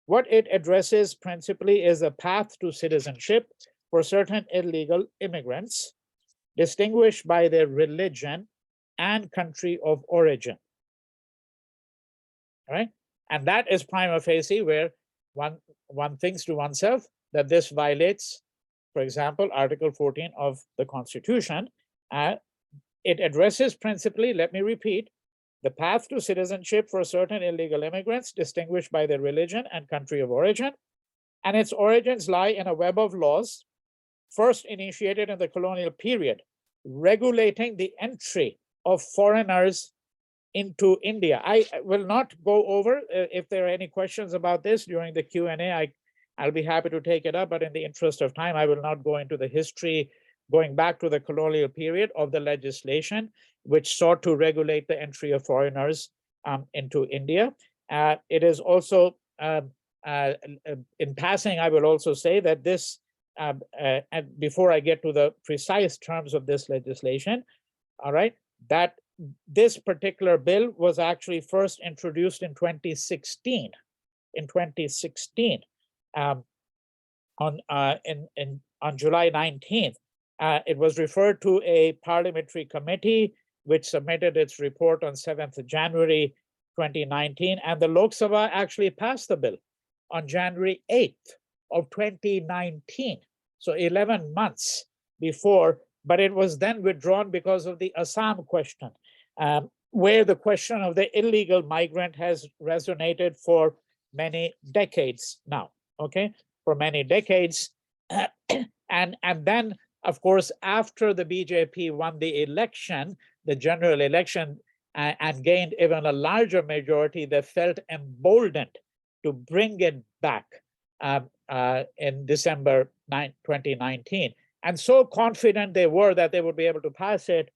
What it addresses principally is a path to citizenship for certain illegal immigrants, distinguished by their religion and country of origin. All right? And that is prima facie where one thinks to oneself that this violates, for example, Article 14 of the Constitution. It addresses principally, let me repeat, the path to citizenship for certain illegal immigrants distinguished by their religion and country of origin. And its origins lie in a web of laws, first initiated in the colonial period, regulating the entry of foreigners into India. I will not go over, if there are any questions about this during the Q&A, I'll be happy to take it up, but in the interest of time, I will not go into the history going back to the colonial period of the legislation, which sought to regulate the entry of foreigners into India. It is also, in passing, I will also say that this, and before I get to the precise terms of this legislation, all right, that this particular bill was actually first introduced in 2016. In 2016, on July 19th, it was referred to a parliamentary committee which submitted its report on 7th January 2019, and the Lok Sabha actually passed the bill on January 8th of 2019, so 11 months before, but it was then withdrawn because of the Assam question, where the question of the illegal migrant has resonated for many decades now, okay, for many decades. And then, of course, after the BJP won the election, the general election, and gained even a larger majority, they felt emboldened to bring it back in December 2019. And so confident they were that they would be able to pass it,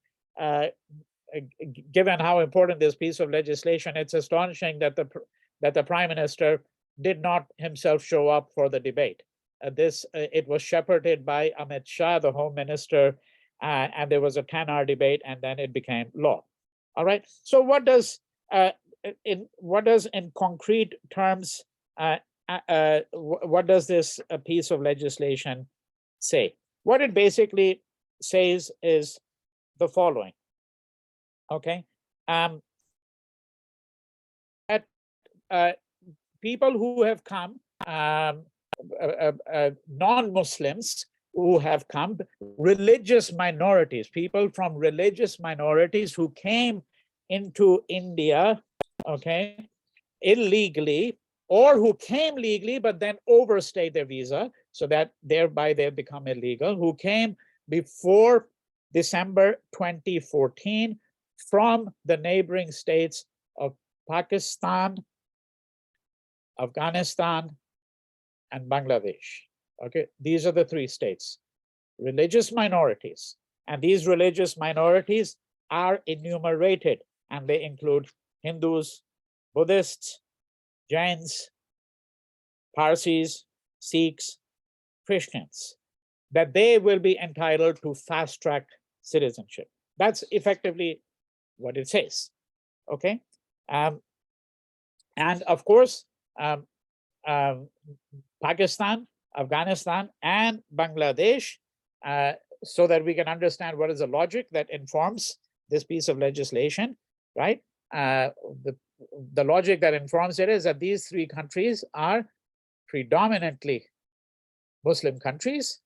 given how important this piece of legislation, it's astonishing that the Prime Minister did not himself show up for the debate. It was shepherded by Amit Shah, the Home Minister, and there was a 10-hour debate, and then it became law. All right. So what does in concrete terms, what does this piece of legislation say? What it basically says is the following. Okay. That people who have come, non-Muslims who have come, religious minorities, people from religious minorities who came into India, okay, illegally, or who came legally but then overstayed their visa, so that thereby they become illegal, who came before December 2014 from the neighboring states of Pakistan, Afghanistan, and Bangladesh. Okay, these are the three states, religious minorities. And these religious minorities are enumerated, and they include Hindus, Buddhists, Jains, Parsis, Sikhs, Christians, that they will be entitled to fast-track citizenship. That's effectively what it says, okay? And of course, Pakistan, Afghanistan, and Bangladesh, so that we can understand what is the logic that informs this piece of legislation, right? The logic that informs it is that these three countries are predominantly Muslim countries,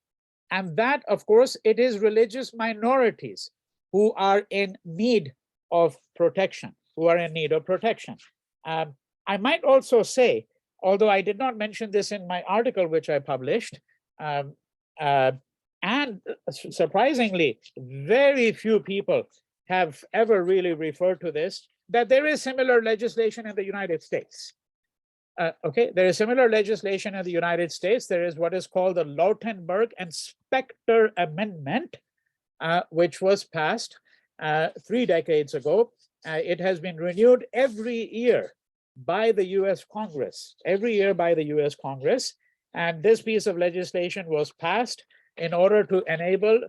and that, of course, it is religious minorities who are in need of protection, I might also say, although I did not mention this in my article, which I published, and surprisingly, very few people have ever really referred to this, that there is similar legislation in the United States. Okay, there is similar legislation in the United States. There is what is called the Lautenberg and Specter Amendment, which was passed 3 decades ago. It has been renewed every year by the US Congress, And this piece of legislation was passed in order to enable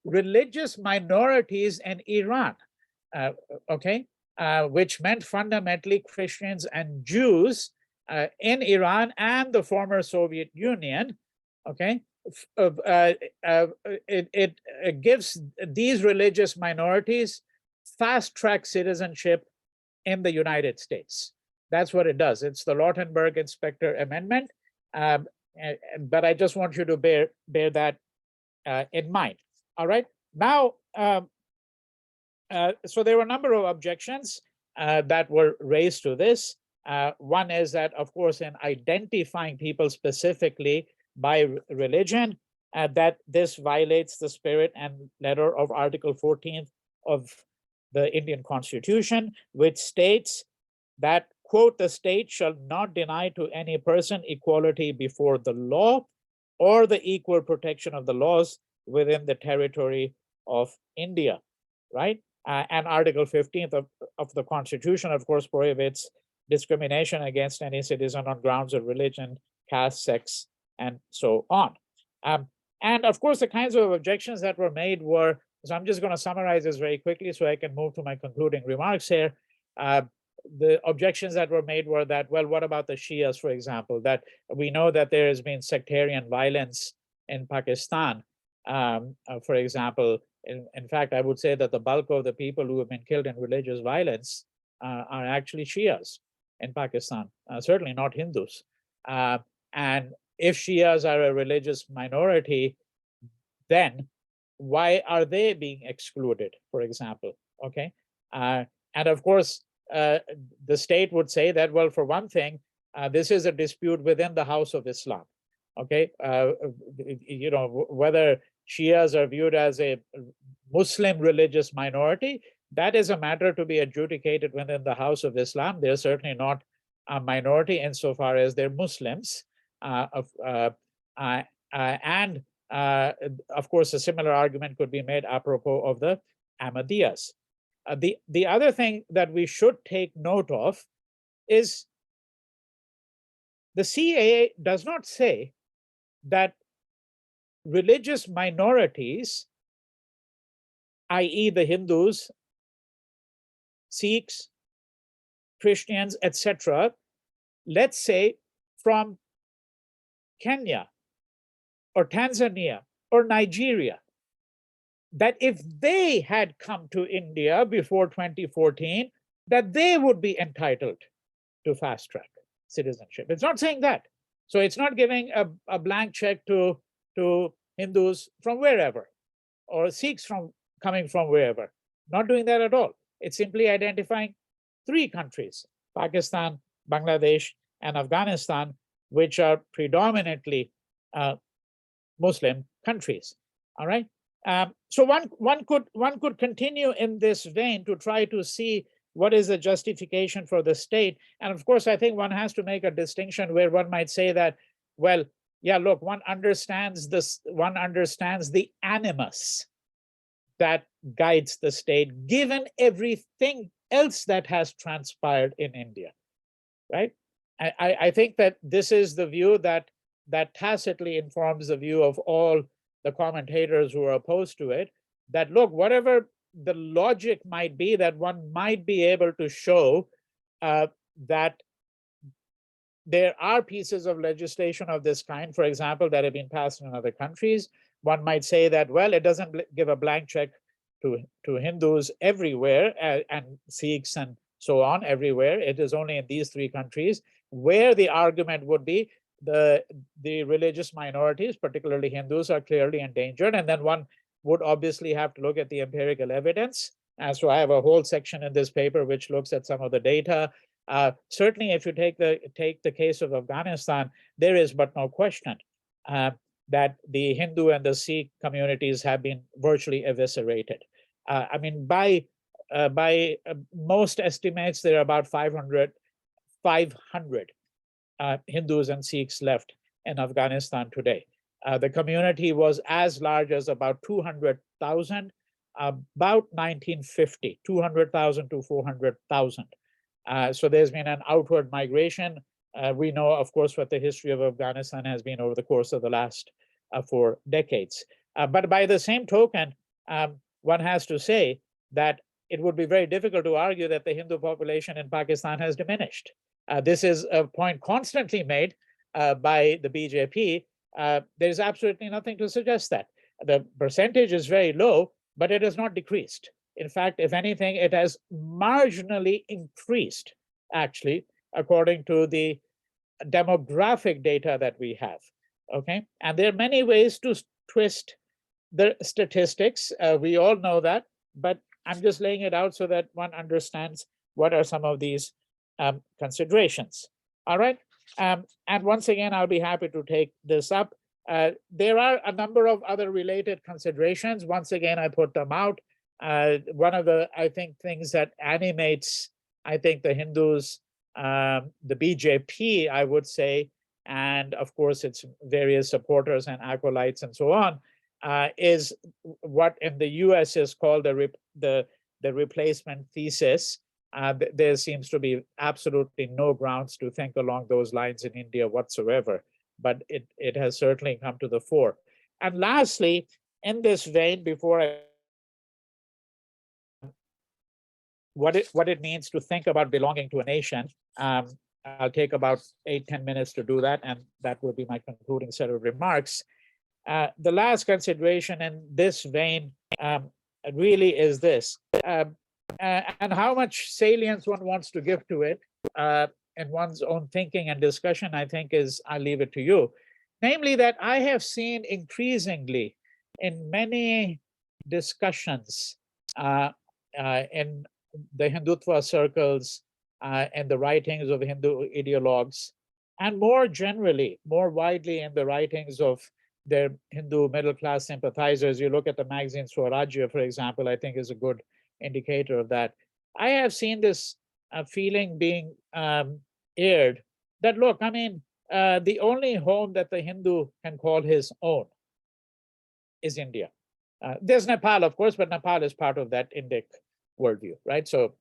religious minorities in Iran, okay, which meant fundamentally Christians and Jews in Iran and the former Soviet Union, okay. It gives these religious minorities fast-track citizenship in the United States. That's what it does. It's the Lautenberg and Specter Amendment. But I just want you to bear that in mind. All right. Now, so there were a number of objections that were raised to this. One is that, of course, in identifying people specifically by religion, that this violates the spirit and letter of Article 14 of the Indian Constitution, which states that, quote, the state shall not deny to any person equality before the law or the equal protection of the laws within the territory of India, right? And Article 15 of the Constitution, of course, prohibits discrimination against any citizen on grounds of religion, caste, sex, and so on. And of course, the kinds of objections that were made were, so I'm just going to summarize this very quickly so I can move to my concluding remarks here. The objections that were made were that, well, what about the Shias, for example, that we know that there has been sectarian violence in Pakistan, for example. In fact, I would say that the bulk of the people who have been killed in religious violence are actually Shias in Pakistan, certainly not Hindus. And if Shias are a religious minority, then why are they being excluded, for example? Okay. And of course, the state would say that, well, for one thing, this is a dispute within the House of Islam. Okay. You know, whether Shias are viewed as a Muslim religious minority, that is a matter to be adjudicated within the House of Islam. They're certainly not a minority insofar as they're Muslims. And of course, a similar argument could be made apropos of the Ahmadiyas. The other thing that we should take note of is the CAA does not say that religious minorities, i.e. the Hindus, Sikhs, Christians, etc., let's say from Kenya or Tanzania or Nigeria, that if they had come to India before 2014, that they would be entitled to fast track citizenship. It's not saying that. So it's not giving a blank check to Hindus from wherever, or Sikhs from coming from wherever. Not doing that at all. It's simply identifying three countries, Pakistan, Bangladesh, and Afghanistan, which are predominantly Muslim countries. All right. So one could continue in this vein to try to see what is the justification for the state. And of course, I think one has to make a distinction where one might say that, well, yeah, look, one understands this, one understands the animus that guides the state, given everything else that has transpired in India, right? I think that this is the view that tacitly informs the view of all the commentators who are opposed to it, that look, whatever the logic might be, that one might be able to show that there are pieces of legislation of this kind, for example, that have been passed in other countries. One might say that, well, it doesn't give a blank check to Hindus everywhere, and Sikhs and so on everywhere. It is only in these three countries where the argument would be the religious minorities, particularly Hindus, are clearly endangered. And then one would obviously have to look at the empirical evidence. And so I have a whole section in this paper which looks at some of the data. Certainly, if you take the case of Afghanistan, there is but no question that the Hindu and the Sikh communities have been virtually eviscerated. I mean, by most estimates, there are about 500 Hindus and Sikhs left in Afghanistan today. The community was as large as about 200,000, about 1950, 200,000 to 400,000. So there's been an outward migration. We know, of course, what the history of Afghanistan has been over the course of the last 4 decades. But by the same token, one has to say that it would be very difficult to argue that the Hindu population in Pakistan has diminished. This is a point constantly made by the BJP. There's absolutely nothing to suggest that. The percentage is very low, but it has not decreased. In fact, if anything, it has marginally increased, actually, according to the demographic data that we have. Okay, and there are many ways to twist the statistics. We all know that, but I'm just laying it out so that one understands what are some of these considerations. All right, and once again, I'll be happy to take this up. There are a number of other related considerations. Once again, I put them out. One of the, I think, things that animates, I think, the Hindus, the BJP, I would say, and of course its various supporters and acolytes and so on, is what in the US is called the replacement thesis. There seems to be absolutely no grounds to think along those lines in India whatsoever, but it has certainly come to the fore. And lastly, in this vein, before I what it means to think about belonging to a nation. I'll take about 8-10 minutes to do that, and that will be my concluding set of remarks. The last consideration in this vein really is this, and how much salience one wants to give to it in one's own thinking and discussion, I think I'll leave it to you. Namely that I have seen increasingly in many discussions in the Hindutva circles and the writings of Hindu ideologues, and more generally, more widely in the writings of their Hindu middle-class sympathizers. You look at the magazine Swarajya, for example, I think is a good indicator of that. I have seen this feeling being aired that, look, I mean, the only home that the Hindu can call his own is India. There's Nepal, of course, but Nepal is part of that Indic worldview, right? So,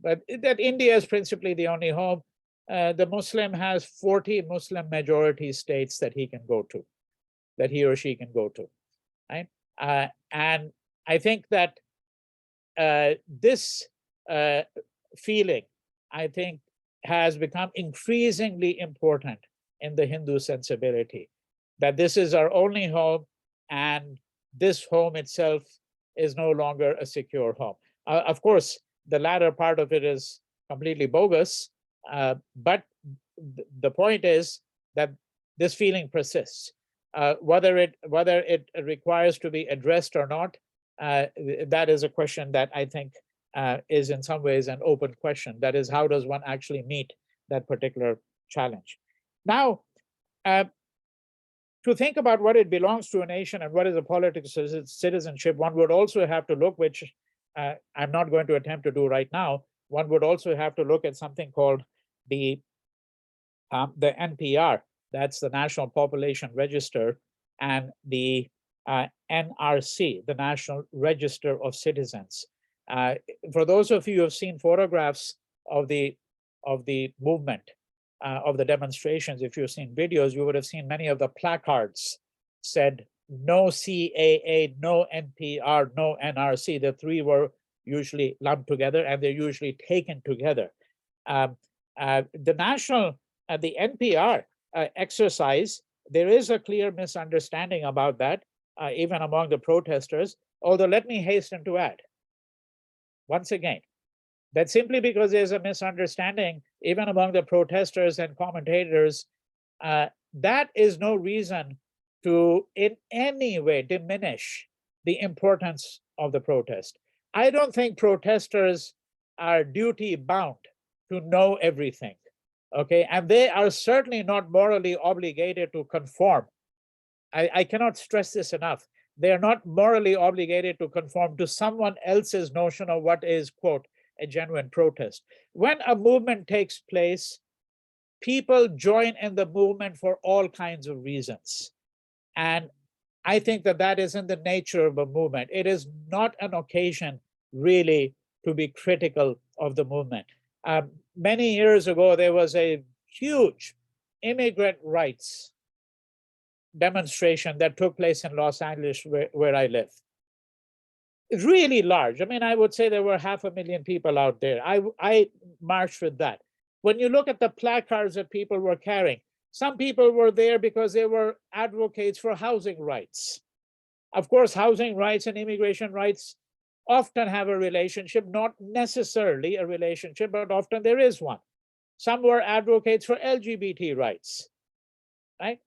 but that India is principally the only home. The Muslim has 40 Muslim majority states that he can go to, that he or she can go to, right? And I think that this feeling, I think, has become increasingly important in the Hindu sensibility, that this is our only home, and this home itself is no longer a secure home. Of course, the latter part of it is completely bogus, But the point is that this feeling persists. Whether it requires to be addressed or not, that is a question that I think is in some ways an open question. That is, how does one actually meet that particular challenge? Now, to think about what it belongs to a nation and what is a political citizenship, one would also have to look, which I'm not going to attempt to do right now, one would also have to look at something called the NPR, that's the National Population Register, and the NRC, the National Register of Citizens. For those of you who have seen photographs of the movement, of the demonstrations, if you've seen videos, you would have seen many of the placards said no CAA, no NPR, no NRC. The three were usually lumped together and they're usually taken together. The NPR exercise, there is a clear misunderstanding about that, even among the protesters. Although let me hasten to add, once again, that simply because there's a misunderstanding, even among the protesters and commentators, that is no reason to in any way diminish the importance of the protest. I don't think protesters are duty bound to know everything, okay? And they are certainly not morally obligated to conform. I cannot stress this enough. They are not morally obligated to conform to someone else's notion of what is, quote, a genuine protest. When a movement takes place, people join in the movement for all kinds of reasons. And I think that that is in the nature of a movement. It is not an occasion really to be critical of the movement. Many years ago, there was a huge immigrant rights demonstration that took place in Los Angeles, where I live. Really large. I mean, I would say there were 500,000 people out there. I marched with that. When you look at the placards that people were carrying, some people were there because they were advocates for housing rights. Of course, housing rights and immigration rights often have a relationship, not necessarily a relationship, but often there is one. Some were advocates for LGBT rights, right?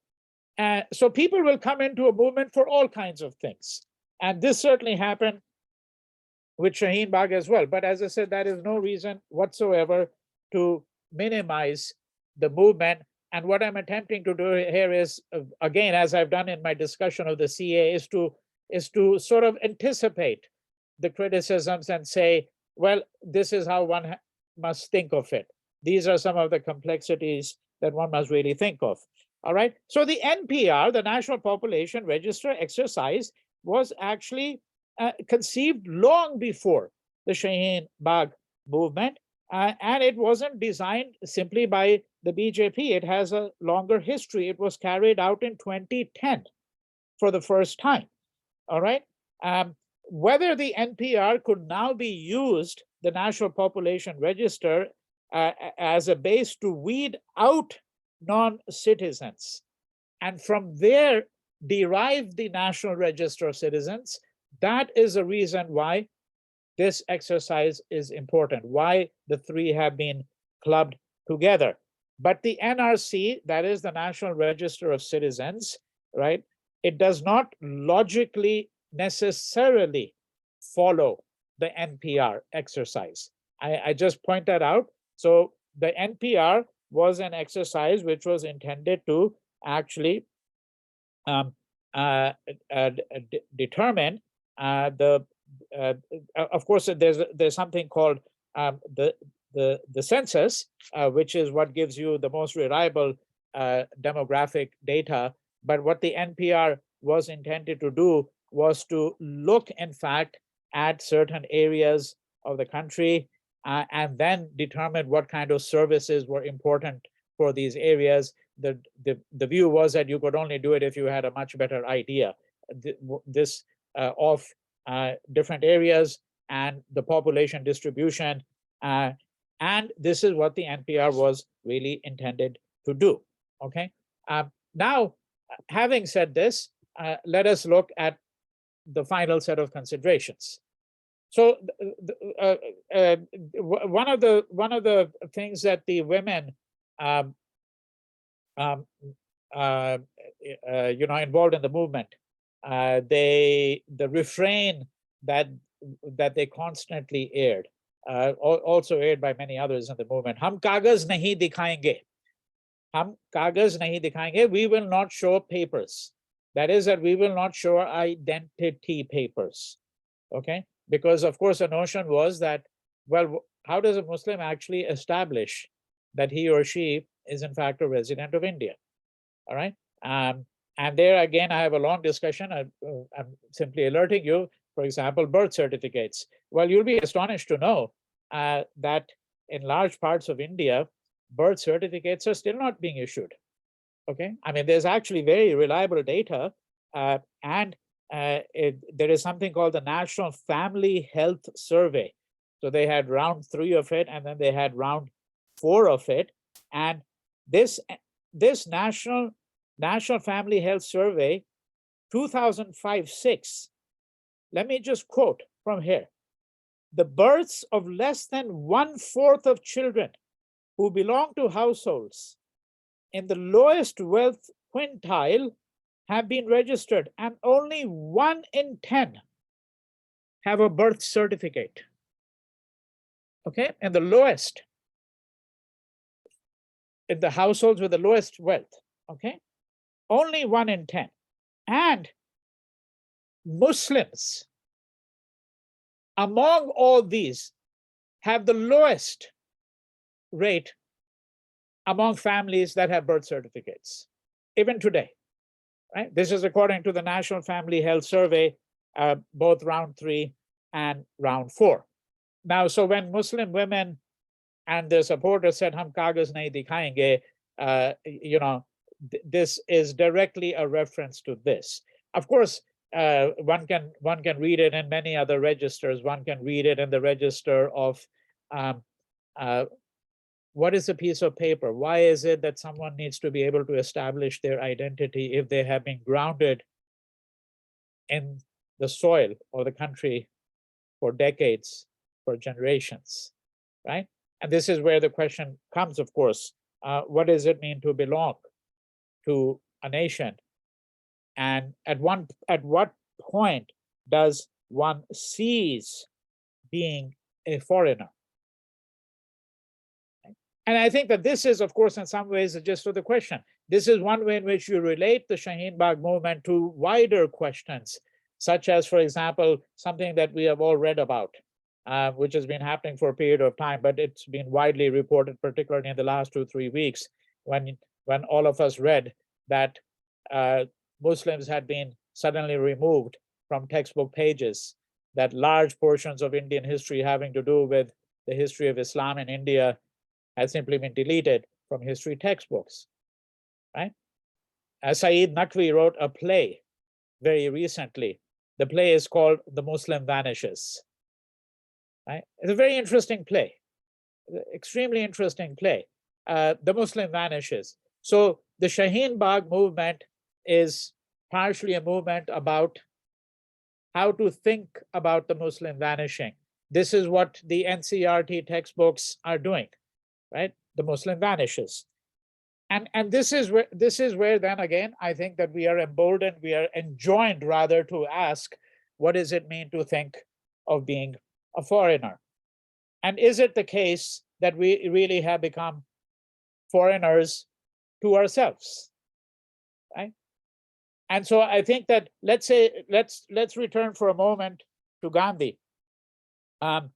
So people will come into a movement for all kinds of things. And this certainly happened with Shaheen Bagh as well. But as I said, that is no reason whatsoever to minimize the movement. And what I'm attempting to do here is, again, as I've done in my discussion of the CA, is to sort of anticipate the criticisms and say, well, this is how one must think of it. These are some of the complexities that one must really think of. All right. So the NPR, the National Population Register exercise, was actually conceived long before the Shaheen Bagh movement. And it wasn't designed simply by the BJP. It has a longer history. It was carried out in 2010 for the first time. All right. Whether the NPR could now be used, the National Population Register, as a base to weed out non-citizens, and from there derive the National Register of Citizens, that is a reason why this exercise is important, why the three have been clubbed together. But the NRC, that is the National Register of Citizens, right? It does not logically necessarily follow the NPR exercise. I just point that out. So the NPR was an exercise which was intended to actually determine of course, there's something called the census, which is what gives you the most reliable demographic data. But what the NPR was intended to do was to look, in fact, at certain areas of the country and then determine what kind of services were important for these areas. The view was that you could only do it if you had a much better idea of different areas and the population distribution. And this is what the NPR was really intended to do, okay? Now, having said this, let us look at the final set of considerations. So one of the things that the women um, um, involved in the movement, the refrain that they constantly aired, also aired by many others in the movement. Hum kagaz nahi dikhayenge. Hum kagaz nahi dikhayenge. We will not show papers. That is that we will not show identity papers. Okay, because of course the notion was that, well, how does a Muslim actually establish that he or she is in fact a resident of India? All right. And there again, I have a long discussion. I'm simply alerting you, for example, birth certificates. Well, you'll be astonished to know that in large parts of India, birth certificates are still not being issued. Okay. I mean, there's actually very reliable data, and there is something called the National Family Health Survey. So they had round 3 of it, and then they had round 4 of it. And this National Family Health Survey, 2005-6, let me just quote from here. The births of less than 1/4 of children who belong to households in the lowest wealth quintile have been registered, and only 1 in 10 have a birth certificate. Okay, and the lowest, in the households with the lowest wealth. Okay, only 1 in 10. And Muslims among all these have the lowest rate among families that have birth certificates, even today. Right? This is according to the National Family Health Survey, both round 3 and round 4. Now, so when Muslim women and their supporters said, "Hum kagaz nahi dikhayenge," this is directly a reference to this. Of course, one can read it in many other registers. One can read it in the register of what is a piece of paper? Why is it that someone needs to be able to establish their identity if they have been grounded in the soil or the country for decades, for generations, right? And this is where the question comes, of course, what does it mean to belong to a nation? And at what point does one cease being a foreigner? And I think that this is, of course, in some ways, the gist of the question. This is one way in which you relate the Shaheen Bagh movement to wider questions, such as, for example, something that we have all read about, which has been happening for a period of time, but it's been widely reported, particularly in the last 2-3 weeks, when all of us read that Muslims had been suddenly removed from textbook pages, that large portions of Indian history having to do with the history of Islam in India has simply been deleted from history textbooks, right? Saeed Naqvi wrote a play very recently. The play is called The Muslim Vanishes, right? It's a very interesting play, extremely interesting play. The Muslim Vanishes. So the Shaheen Bagh movement is partially a movement about how to think about the Muslim vanishing. This is what the NCERT textbooks are doing, right? The Muslim vanishes. And this is where then again, I think that we are emboldened, we are enjoined rather to ask, what does it mean to think of being a foreigner? And is it the case that we really have become foreigners to ourselves, right? And so I think that let's return for a moment to Gandhi. There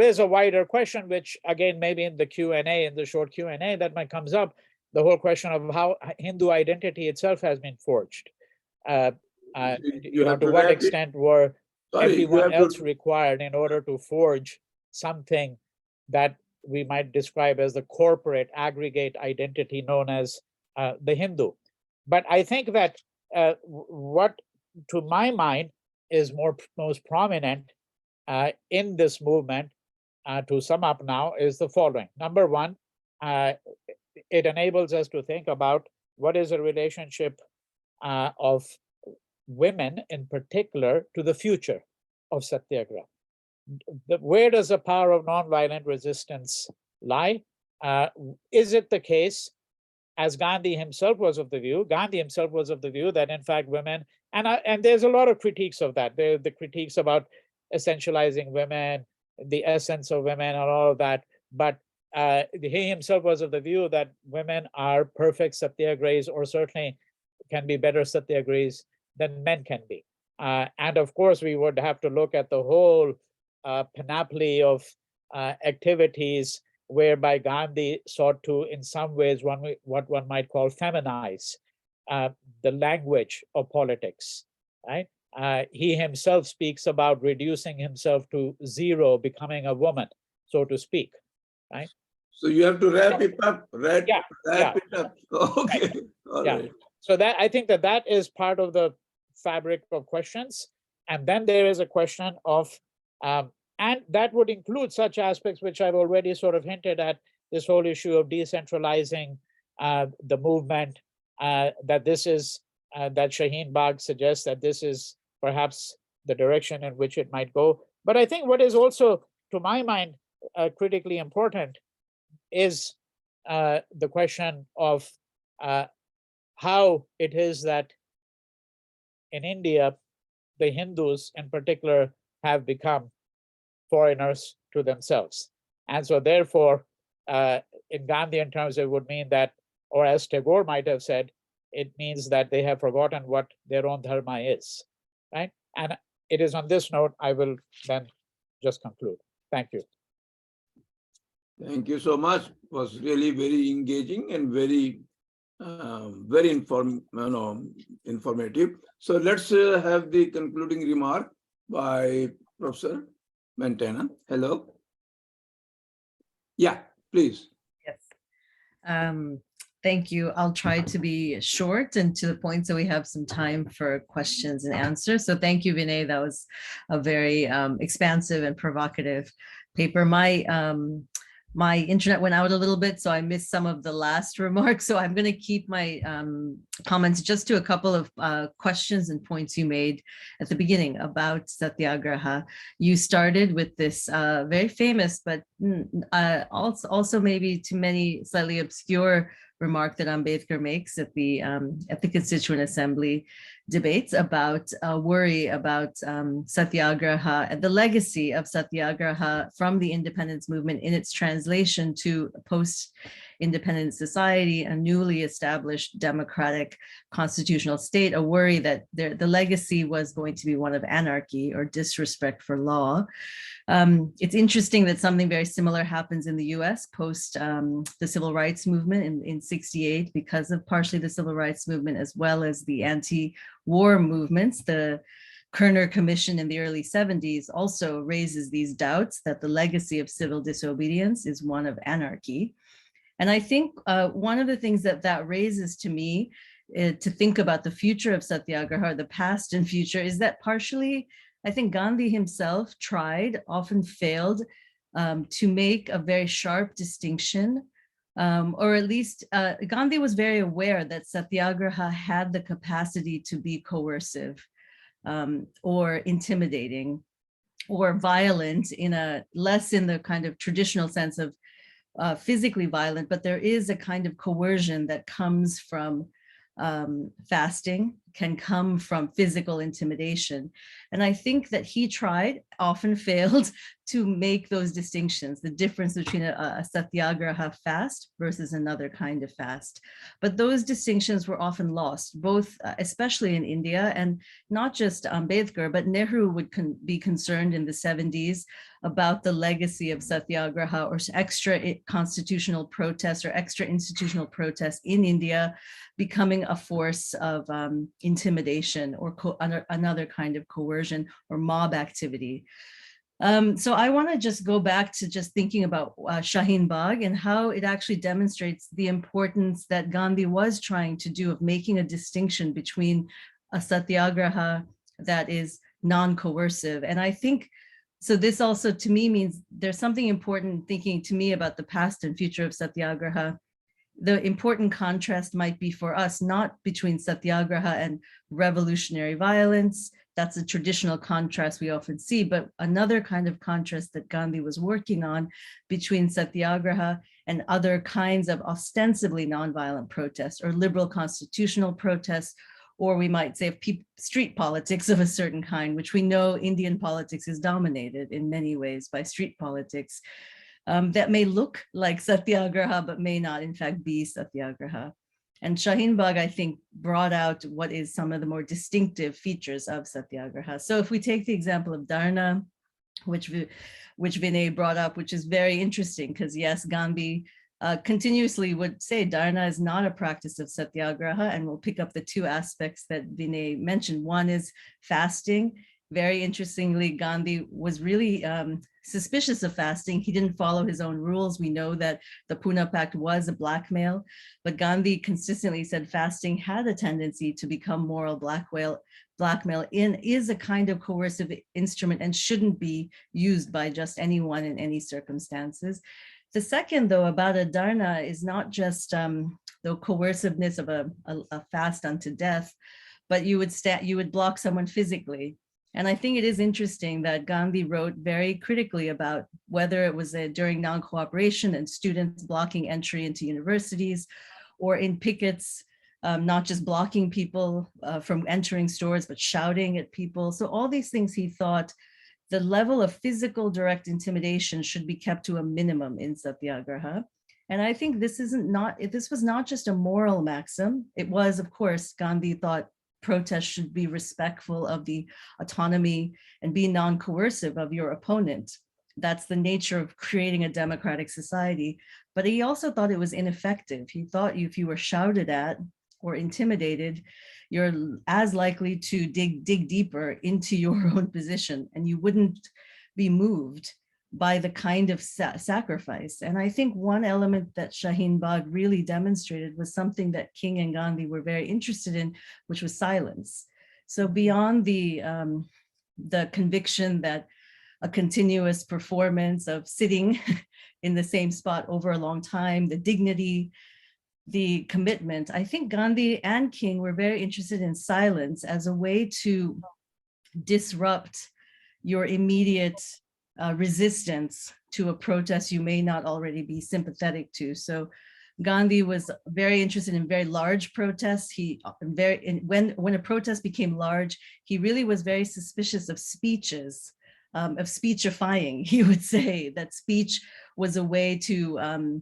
is a wider question, which again, maybe in the Q&A, in the short Q&A that comes up, the whole question of how Hindu identity itself has been forged. To what extent were everyone else required in order to forge something that we might describe as the corporate aggregate identity known as the Hindu. But I think that what, to my mind, is most prominent in this movement, to sum up now, is the following. Number one, it enables us to think about what is the relationship of women in particular to the future of Satyagraha. Where does the power of nonviolent resistance lie? Is it the case, as Gandhi himself was of the view, that in fact women, and there's a lot of critiques of that. There are the critiques about essentializing women, the essence of women, and all of that. But he himself was of the view that women are perfect satyagrahis, or certainly can be better satyagrahis than men can be. And of course, we would have to look at the whole panoply of activities whereby Gandhi sought to, in some ways, what one might call feminize the language of politics, right? He himself speaks about reducing himself to zero, becoming a woman, so to speak, right? So you have to wrap it up, wrap it up. Okay, right. All right. So that, I think that is part of the fabric of questions. And then there is a question of, and that would include such aspects which I've already sort of hinted at, this whole issue of decentralizing the movement, that this is, that Shaheen Bagh suggests that this is perhaps the direction in which it might go. But I think what is also, to my mind, critically important is the question of how it is that in India, the Hindus in particular have become foreigners to themselves. And so therefore, in Gandhian terms, it would mean that, or as Tagore might have said, it means that they have forgotten what their own dharma is, right? And it is on this note, I will then just conclude. Thank you. Thank you so much. It was really very engaging and very, very informative. So let's have the concluding remark by Professor Mantena. Hello. Yeah, please. Yes. Thank you. I'll try to be short and to the point so we have some time for questions and answers. So thank you, Vinay. That was a very expansive and provocative paper. My internet went out a little bit, so I missed some of the last remarks. So I'm going to keep my comments just to a couple of questions and points you made at the beginning about Satyagraha. You started with this very famous, but also maybe to many slightly obscure remark that Ambedkar makes at the Constituent Assembly debates about worry about Satyagraha and the legacy of Satyagraha from the independence movement in its translation to post-independent society, a newly established democratic constitutional state, a worry that the legacy was going to be one of anarchy or disrespect for law. It's interesting that something very similar happens in the US post the civil rights movement in 68 because of partially the civil rights movement as well as the anti-war movements. The Kerner Commission in the early 70s also raises these doubts that the legacy of civil disobedience is one of anarchy. And I think one of the things that raises to me to think about the future of Satyagraha, the past and future, is that partially I think Gandhi himself tried, often failed, to make a very sharp distinction, or at least Gandhi was very aware that Satyagraha had the capacity to be coercive or intimidating or violent less in the kind of traditional sense of physically violent, but there is a kind of coercion that comes from fasting, can come from physical intimidation. And I think that he tried, often failed, to make those distinctions, the difference between a Satyagraha fast versus another kind of fast. But those distinctions were often lost, both, especially in India, and not just Ambedkar, but Nehru would be concerned in the 70s about the legacy of Satyagraha or extra constitutional protests or extra institutional protests in India becoming a force of intimidation or another kind of coercion or mob activity. So I want to just go back to just thinking about Shaheen Bagh and how it actually demonstrates the importance that Gandhi was trying to do of making a distinction between a Satyagraha that is non-coercive. And I think, so this also to me means there's something important thinking to me about the past and future of Satyagraha the important contrast might be for us, not between Satyagraha and revolutionary violence. That's a traditional contrast we often see, but another kind of contrast that Gandhi was working on between Satyagraha and other kinds of ostensibly nonviolent protests or liberal constitutional protests, or we might say street politics of a certain kind, which we know Indian politics is dominated in many ways by street politics. That may look like Satyagraha, but may not in fact be Satyagraha. And Shaheen Bagh, I think, brought out what is some of the more distinctive features of Satyagraha. So if we take the example of Dharna, which Vinay brought up, which is very interesting, because yes, Gandhi continuously would say Dharna is not a practice of Satyagraha, and we'll pick up the two aspects that Vinay mentioned. One is fasting. Very interestingly, Gandhi was really suspicious of fasting. He didn't follow his own rules. We know that the Pune Pact was a blackmail, but Gandhi consistently said fasting had a tendency to become moral blackmail is a kind of coercive instrument and shouldn't be used by just anyone in any circumstances. The second, though, about a dharna is not just the coerciveness of a fast unto death, but you would block someone physically. And I think it is interesting that Gandhi wrote very critically about whether it was during non-cooperation and students blocking entry into universities, or in pickets, not just blocking people from entering stores, but shouting at people. So all these things he thought the level of physical direct intimidation should be kept to a minimum in Satyagraha. And I think this was not just a moral maxim. It was, of course, Gandhi thought protests should be respectful of the autonomy and be non-coercive of your opponent. That's the nature of creating a democratic society. But he also thought it was ineffective. He thought if you were shouted at or intimidated, you're as likely to dig deeper into your own position, and you wouldn't be moved by the kind of sacrifice. And I think one element that Shaheen Bagh really demonstrated was something that King and Gandhi were very interested in, which was silence. So beyond the conviction that a continuous performance of sitting in the same spot over a long time, the dignity, the commitment, I think Gandhi and King were very interested in silence as a way to disrupt your immediate resistance to a protest you may not already be sympathetic to. So Gandhi was very interested in very large protests. When a protest became large, he really was very suspicious of speeches, of speechifying. He would say that speech was a way to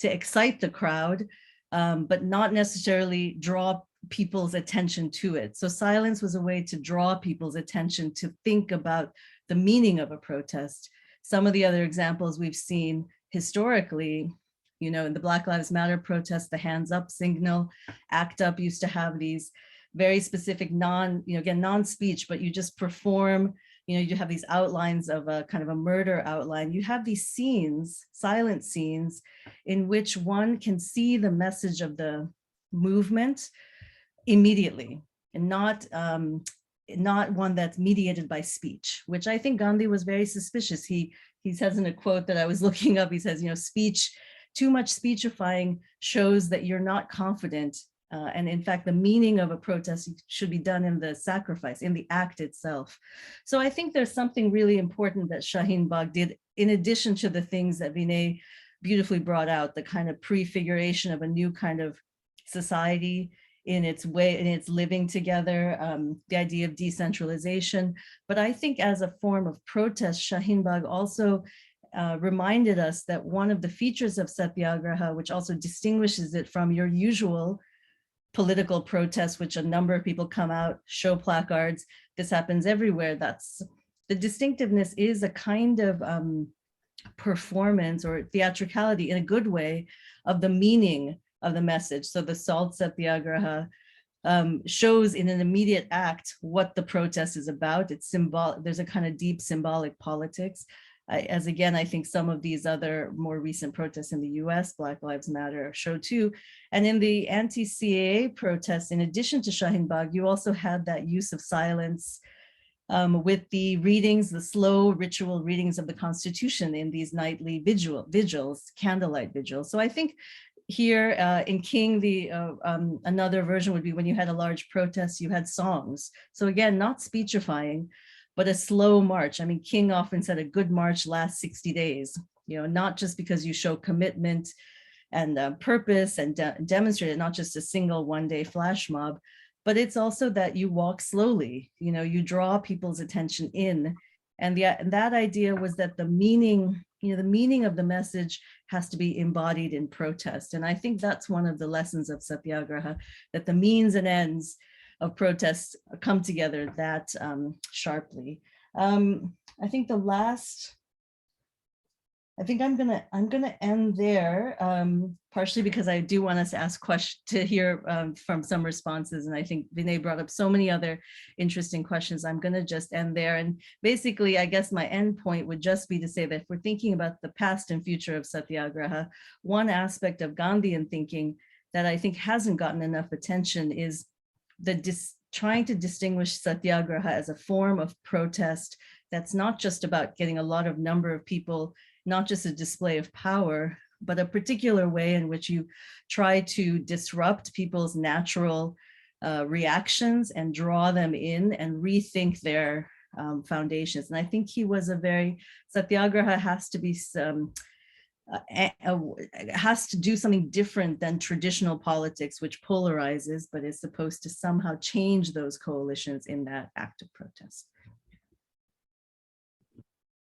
excite the crowd, but not necessarily draw people's attention to it. So silence was a way to draw people's attention to think about the meaning of a protest. Some of the other examples we've seen historically, in the Black Lives Matter protests, the hands up signal, ACT UP used to have these very specific non-speech, but you just perform, you have these outlines of a kind of a murder outline. You have these scenes, silent scenes, in which one can see the message of the movement immediately, and not one that's mediated by speech, which I think Gandhi was very suspicious. He says in a quote that I was looking up, he says, speech, too much speechifying shows that you're not confident. And in fact, the meaning of a protest should be done in the sacrifice, in the act itself. So I think there's something really important that Shaheen Bagh did, in addition to the things that Vinay beautifully brought out, the kind of prefiguration of a new kind of society in its way, in its living together, the idea of decentralization. But I think as a form of protest, Shaheen Bagh also reminded us that one of the features of Satyagraha, which also distinguishes it from your usual political protests, which a number of people come out, show placards, this happens everywhere. That's the distinctiveness, is a kind of performance or theatricality in a good way of the meaning of the message. So the Salt Satyagraha shows in an immediate act what the protest is about. It's symbolic. There's a kind of deep symbolic politics. As again, I think some of these other more recent protests in the US, Black Lives Matter, show too. And in the anti-CAA protests, in addition to Shaheen Bagh, you also had that use of silence with the readings, the slow ritual readings of the Constitution in these nightly vigils, candlelight vigils. So I think here in King, another version would be when you had a large protest, you had songs. So again, not speechifying, but a slow march. I mean, King often said a good march lasts 60 days, not just because you show commitment and purpose and demonstrate it, not just a single one-day flash mob, but it's also that you walk slowly, you draw people's attention in. And that idea was that the meaning of the message has to be embodied in protest. And I think that's one of the lessons of Satyagraha, that the means and ends of protests come together that sharply. I think I'm gonna end there, partially because I do want us to ask questions, to hear from some responses. And I think Vinay brought up so many other interesting questions. I'm gonna just end there. And basically, I guess my end point would just be to say that if we're thinking about the past and future of Satyagraha, one aspect of Gandhian thinking that I think hasn't gotten enough attention is trying to distinguish Satyagraha as a form of protest that's not just about getting a lot of number of people, not just a display of power, but a particular way in which you try to disrupt people's natural reactions and draw them in and rethink their foundations. And I think he was Satyagraha has to be has to do something different than traditional politics, which polarizes, but is supposed to somehow change those coalitions in that act of protest.